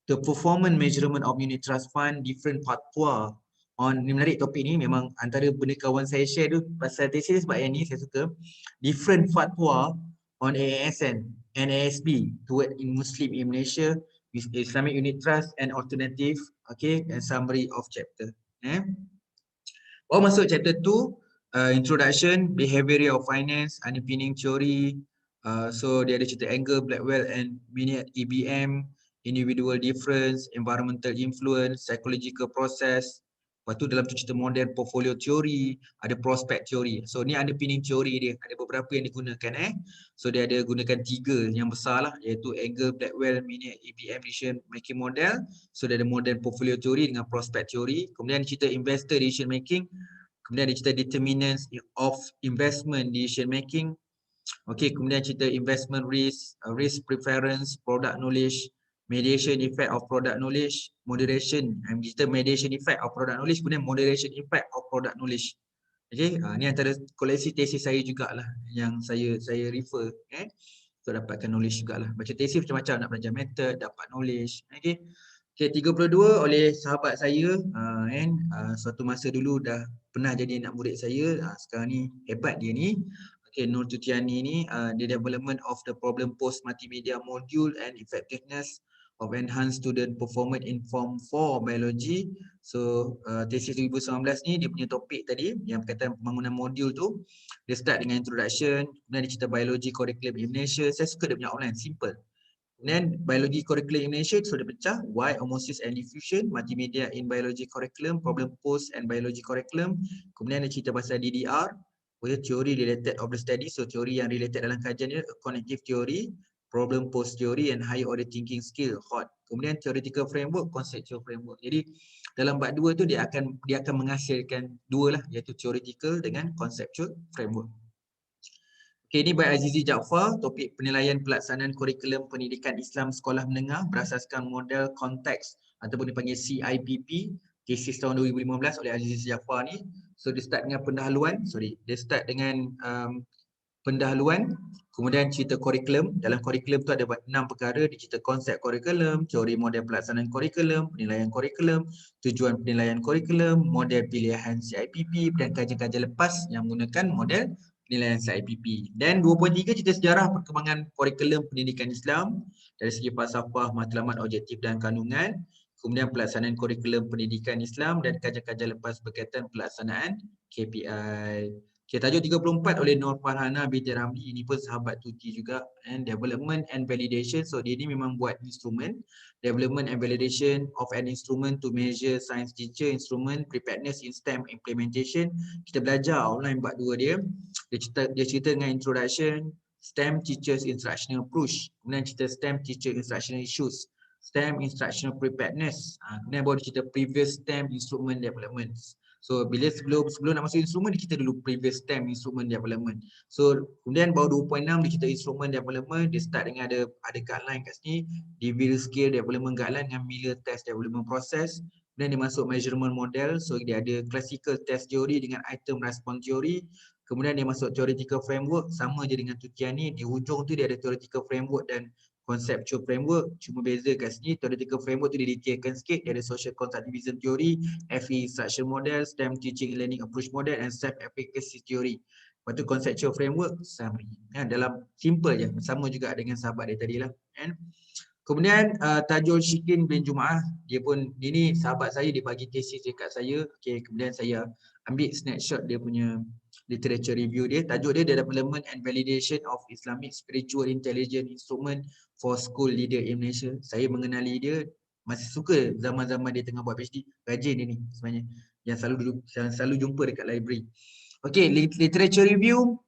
the performance measurement of unit trust fund, different fatwa. Ni menarik topik ni, memang antara benda kawan saya share tu pasal tesis sebab yang ni saya suka. Different fatwa on AASN and ASB toward in Muslim in Malaysia with Islamic Unit Trust and alternative, okay, and summary of chapter. Masuk chapter 2, introduction, behavior of finance, underpinning theory. So dia ada cerita Engel, Blackwell and Minette EBM, individual difference, environmental influence, psychological process. Lepas tu dalam tu cerita modern portfolio theory, ada prospect theory. So ni underpinning theory dia, ada beberapa yang digunakan So dia ada gunakan 3 yang besar lah, iaitu Engel, Blackwell, Minette, EBM decision making model. So dia ada modern portfolio theory dengan prospect theory. Kemudian cerita investor decision making. Kemudian ada cerita determinants of investment decision making. Okay, kemudian cerita investment risk, risk preference, product knowledge, mediation effect of product knowledge, moderation, cerita mediation effect of product knowledge, kemudian moderation effect of product knowledge. Okay, ni antara koleksi tesis saya jugalah yang saya refer untuk dapatkan knowledge jugalah. Baca tesis macam-macam, nak belajar method, dapat knowledge. Okay, 32 oleh sahabat saya suatu masa dulu dah pernah jadi anak murid saya, sekarang ni hebat dia ni. Okay, Nur Tutiani ni, the development of the problem post multimedia module and effectiveness of enhanced student performance in form 4 biology. So tesis 2019 ni dia punya topik tadi yang berkaitan pembangunan modul tu, dia start dengan introduction, kemudian dia cerita biology curriculum in Malaysia. Saya suka dia punya outline, simple. Kemudian biology curriculum in Malaysia so dia pecah, why osmosis and diffusion, multimedia in biology curriculum, problem post and biology curriculum. Kemudian dia cerita pasal DDR, theory related of the study, so teori yang related dalam kajian dia, cognitive theory, problem post theory and higher order thinking skill, hot. Kemudian theoretical framework, conceptual framework. Jadi dalam bab 2 tu dia akan menghasilkan 2 lah, iaitu theoretical dengan conceptual framework. Okay, ini by Azizi Jaafar, topik penilaian pelaksanaan kurikulum pendidikan Islam sekolah menengah berasaskan model konteks ataupun dipanggil CIPP, tesis tahun 2015 oleh Azizi Jaafar ni. So dia start dengan pendahuluan, pendahuluan, kemudian cerita kurikulum. Dalam kurikulum tu ada 6 perkara, dia cerita konsep kurikulum, teori model pelaksanaan kurikulum, penilaian kurikulum, tujuan penilaian kurikulum, model pilihan CIPP dan kajian-kajian lepas yang menggunakan model penilaian CIPP. Dan 2.3 cerita sejarah perkembangan kurikulum pendidikan Islam dari segi falsafah, matlamat, objektif dan kandungan. Kemudian pelaksanaan kurikulum pendidikan Islam dan kajian-kajian lepas berkaitan pelaksanaan KPI. Okay, tajuk 34 oleh Nur Farhana binti Ramli, ini pun sahabat Tuti juga, and development and validation. So dia ni memang buat instrument, development and validation of an instrument to measure science teacher instrument preparedness in STEM implementation. Kita belajar outline bab 2 dia. Dia cerita dengan introduction, STEM teachers instructional approach, kemudian cerita STEM teacher instructional issues, STEM instructional preparedness. Kemudian baru cerita previous STEM instrument development. So bila sebelum nak masuk instrumen, kita dulu previous STEM instrument development. So kemudian baru 2.6 dia cerita instrument development, dia start dengan ada guideline kat sini, Deville scale development guideline dengan Miller test development process. Kemudian dia masuk measurement model, so dia ada classical test theory dengan item response theory. Kemudian dia masuk theoretical framework, sama je dengan Tutiani, di hujung tu dia ada theoretical framework dan conceptual framework. Cuma beza kat sini, theoretical framework tu dia detailkan sikit, dia ada social constructivism theory, FE instruction model, STEM teaching and learning approach model and self efficacy theory. Lepas tu conceptual framework summary. Dalam simple je, sama juga dengan sahabat dia tadi lah. Kemudian Tajul Shikin bin Jumaah, dia pun ini sahabat saya, dia bagi tesis dekat saya. Okay, kemudian saya ambil snapshot dia punya literature review dia. Tajuk dia Development and Validation of Islamic Spiritual Intelligence Instrument for School Leader in Malaysia. Saya mengenali dia, masih suka zaman-zaman dia tengah buat PhD. Rajin dia ni sebenarnya, yang selalu jumpa dekat library. Okay, literature review.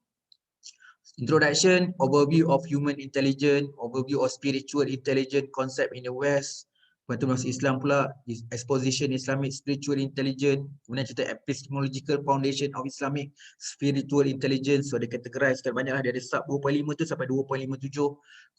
Introduction, overview of human intelligence, overview of spiritual intelligence concept in the West. Lepas tu masuk Islam pula, exposition Islamic spiritual intelligence. Kemudian cerita epistemological foundation of Islamic spiritual intelligence. So dia categorize banyak lah, dia ada sub 2.5 tu sampai 2.57.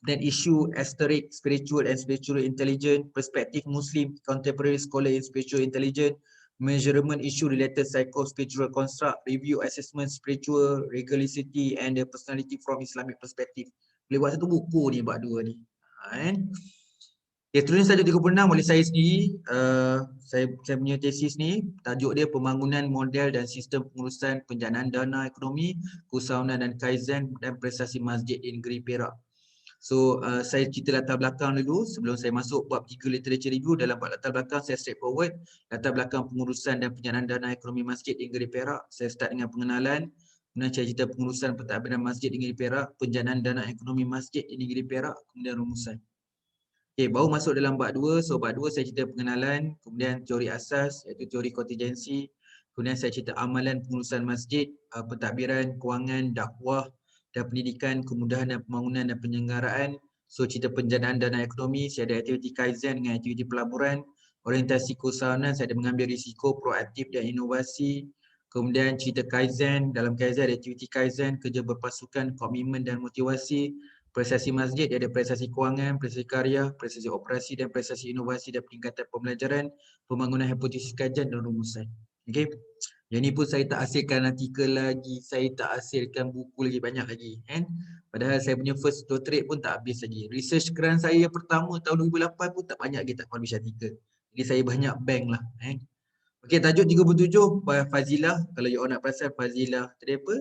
Kemudian issue asterisk spiritual and spiritual intelligence, perspective Muslim contemporary scholar in spiritual intelligence, measurement issue related psycho-spiritual construct, review assessment spiritual, regalicity and the personality from Islamic perspective. Boleh buat satu buku ni, buat dua ni. Okay, tulis tajuk 36 oleh saya sendiri. Saya punya tesis ni, tajuk dia pembangunan model dan sistem pengurusan penjanaan dana ekonomi, keusahawanan dan kaizen dan prestasi masjid di negeri Perak. So saya cerita latar belakang dulu sebelum saya masuk bab 3 literature review. Dalam bab latar belakang saya straightforward. Latar belakang pengurusan dan penjanaan dana ekonomi masjid di negeri Perak. Saya start dengan pengenalan. Kemudian saya cerita pengurusan pentadbiran masjid di negeri Perak, penjanaan dana ekonomi masjid di negeri Perak, kemudian rumusan. Okay, baru masuk dalam bab 2. So bab 2 saya cerita pengenalan, kemudian teori asas iaitu teori kontingensi. Kemudian saya cerita amalan pengurusan masjid, pentadbiran, kewangan, dakwah dan pendidikan, kemudahan dan pembangunan dan penyelenggaraan. So cerita penjanaan dana ekonomi, saya ada aktiviti kaizen dengan aktiviti pelaburan. Orientasi keusahawanan, saya ada mengambil risiko, proaktif dan inovasi. Kemudian cerita kaizen, dalam kaizen ada aktiviti kaizen, kerja berpasukan, komitmen dan motivasi. Prestasi masjid, dia ada prestasi kewangan, prestasi karya, prestasi operasi dan prestasi inovasi dan peningkatan pembelajaran, pembangunan hipotesis kajian dan rumusan. Okay. Yang ni pun saya tak hasilkan artikel lagi, saya tak hasilkan buku lagi, banyak lagi kan. Padahal saya punya first doctorate pun tak habis lagi. Research grant saya yang pertama tahun 2008 pun tak banyak lagi tak publish artikel. Jadi saya banyak bank lah kan. Okey, tajuk 37 Fazilah. Kalau you all nak perasan Fazilah tadi apa?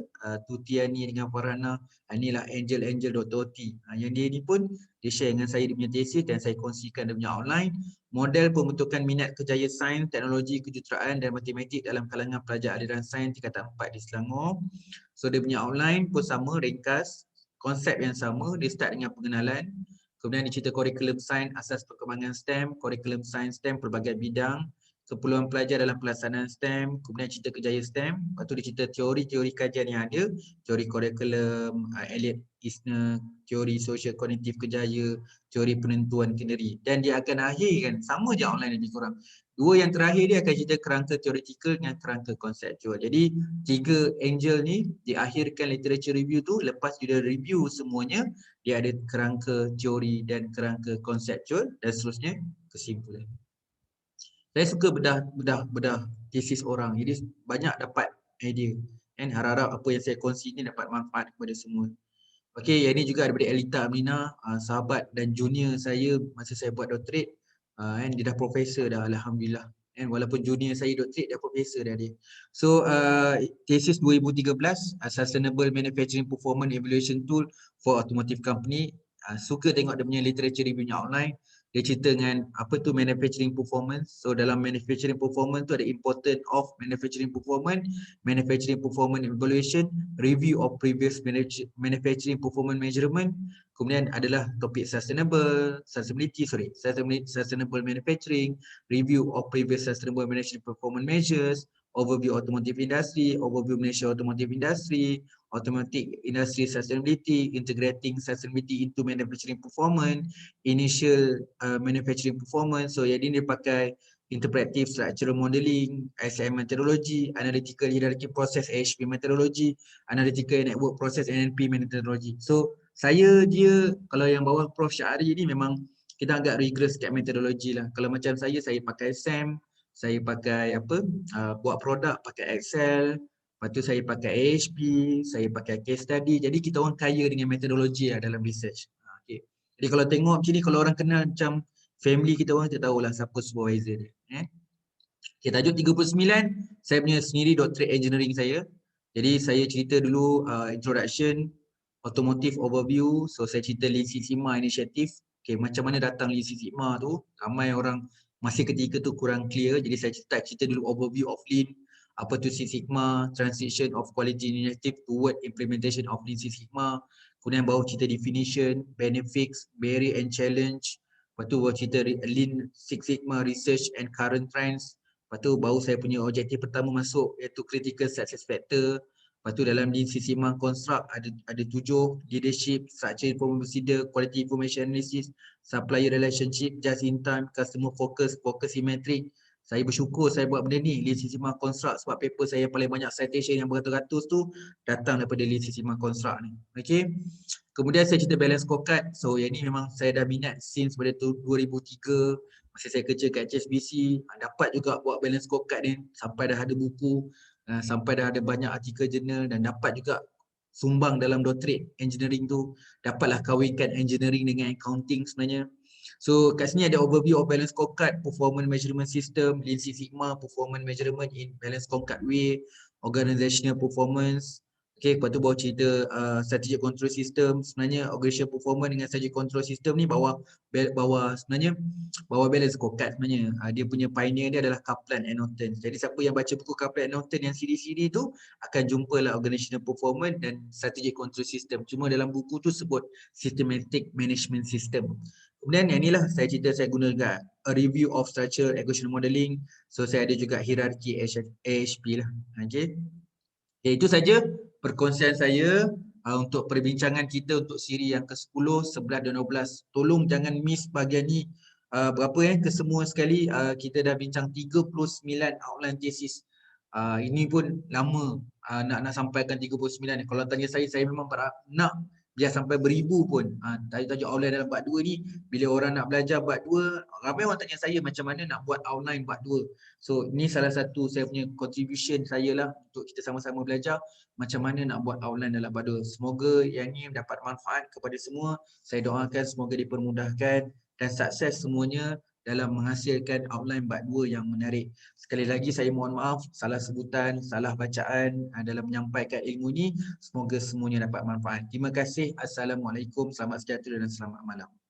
Tutiani dengan Farhana. Inilah Angel Dr. Oti. Yang dia ni pun dia share dengan saya dia punya tesis dan saya kongsikan dia punya outline. Model pembentukan minat kerjaya sains, teknologi, kejuruteraan dan matematik dalam kalangan pelajar aliran sains tingkatan 4 di Selangor. So dia punya outline pun sama, ringkas. Konsep yang sama, dia start dengan pengenalan. Kemudian dia cerita kurikulum sains, asas perkembangan STEM, kurikulum sains STEM pelbagai bidang. Keperluan pelajar dalam pelaksanaan STEM, kemudian cerita kerjaya STEM, lepas tu dia cerita teori-teori kajian yang ada, teori kurikulum, Elliot Isner, teori sosial kognitif kerjaya, teori penentuan kendiri. Dan dia akan akhirkan, sama je online lebih kurang. Dua yang terakhir dia akan cerita kerangka teoretikal dengan kerangka konseptual. Jadi 3 Angel ni, diakhirkan literature review tu, lepas dia review semuanya, dia ada kerangka teori dan kerangka konseptual dan seterusnya kesimpulan. Saya suka bedah tesis orang, jadi banyak dapat idea. Dan harap-harap apa yang saya kongsi ni dapat manfaat kepada semua. Okey, yang ini juga daripada Elita Amina, sahabat dan junior saya masa saya buat doctorate. Dia dah profesor dah, alhamdulillah. Walaupun junior saya doctorate, dah profesor dah dia. So tesis 2013, Sustainable Manufacturing Performance Evaluation Tool for Automotive Company. Suka tengok dia punya literature review-nya outline. Dia cerita dengan apa tu manufacturing performance. So dalam manufacturing performance tu ada important of manufacturing performance evaluation, review of previous manufacturing performance measurement. Kemudian adalah topik sustainable manufacturing, review of previous sustainable manufacturing performance measures, overview automotive industry, overview Malaysia automotive industry, automotive industry sustainability, integrating sustainability into manufacturing performance, initial manufacturing performance. So jadi dia pakai interpretive structural modeling, SIM methodology, analytical hierarchy process AHP methodology, analytical network process NNP methodology. So saya dia kalau yang bawah Prof Syahri ni memang kita agak rigorous kat metodologi lah. Kalau macam saya pakai SAM, saya pakai apa, buat produk pakai Excel, lepas tu saya pakai AHP, saya pakai case study. Jadi kita orang kaya dengan metodologi lah dalam research. Okay. Jadi kalau tengok macam ni, kalau orang kenal macam family kita orang, kita tahulah siapa supervisor dia. Okay, tajuk 39, saya punya sendiri doctorate engineering saya. Jadi saya cerita dulu introduction, automotive overview. So saya cerita Lean Six Sigma initiative. Okay, macam mana datang Lean Six Sigma tu. Ramai orang masih ketika tu kurang clear. Jadi saya cerita dulu overview of Lean. Apa tu Six Sigma, transition of quality initiative toward implementation of Lean Six Sigma. Kemudian baru cerita definition, benefits, barrier and challenge. Lepas tu baru cerita Lean Six Sigma research and current trends. Lepas tu baru saya punya objektif pertama masuk iaitu critical success factor. Lepas tu dalam Lean Six Sigma construct ada 7, leadership, structure information procedure, quality information analysis, supplier relationship, just in time, customer focus, focus symmetric. Saya bersyukur saya buat benda ni, Lean Six Sigma construct, sebab paper saya yang paling banyak citation yang beratus-ratus tu datang daripada Lean Six Sigma construct ni. Okay. Kemudian saya cerita balance scorecard. So yang ni memang saya dah minat since pada 2003. Masa saya kerja kat HSBC, dapat juga buat balance scorecard ni sampai dah ada buku, sampai dah ada banyak artikel jurnal dan dapat juga sumbang dalam doctorate engineering tu. Dapatlah kawinkan engineering dengan accounting sebenarnya. So kat sini ada overview of balance scorecard, performance measurement system, Lean Six Sigma, performance measurement in balance scorecard way, organizational performance. Okay, lepas tu bawa cerita strategic control system. Sebenarnya organizational performance dengan strategic control system ni bawa sebenarnya bawa balance scorecard sebenarnya. Dia punya pioneer dia adalah Kaplan and Norton. Jadi siapa yang baca buku Kaplan and Norton yang CD-CD tu akan jumpalah organizational performance dan strategic control system. Cuma dalam buku tu sebut systematic management system. Kemudian yang inilah saya cerita saya guna juga a review of structure equation modeling. So saya ada juga hierarki AHP lah. Okay. Ya, itu saja perkongsian saya untuk perbincangan kita untuk siri yang ke-10, 11 dan 12. Tolong jangan miss bahagian ni. Berapa kesemua sekali kita dah bincang 39 outline thesis. Ini pun lama nak sampaikan 39 ni. Kalau tanya saya memang nak biar sampai beribu pun. Tajuk outline dalam bab 2 ni, bila orang nak belajar bab 2, ramai orang tanya saya macam mana nak buat outline bab 2. So ni salah satu saya punya contribution saya lah untuk kita sama-sama belajar macam mana nak buat outline dalam bab 2. Semoga yang ni dapat manfaat kepada semua. Saya doakan semoga dipermudahkan dan sukses semuanya dalam menghasilkan outline bab 2 yang menarik. Sekali lagi saya mohon maaf salah sebutan, salah bacaan dalam menyampaikan ilmu ni. Semoga semuanya dapat manfaat. Terima kasih. Assalamualaikum, selamat sejahtera dan selamat malam.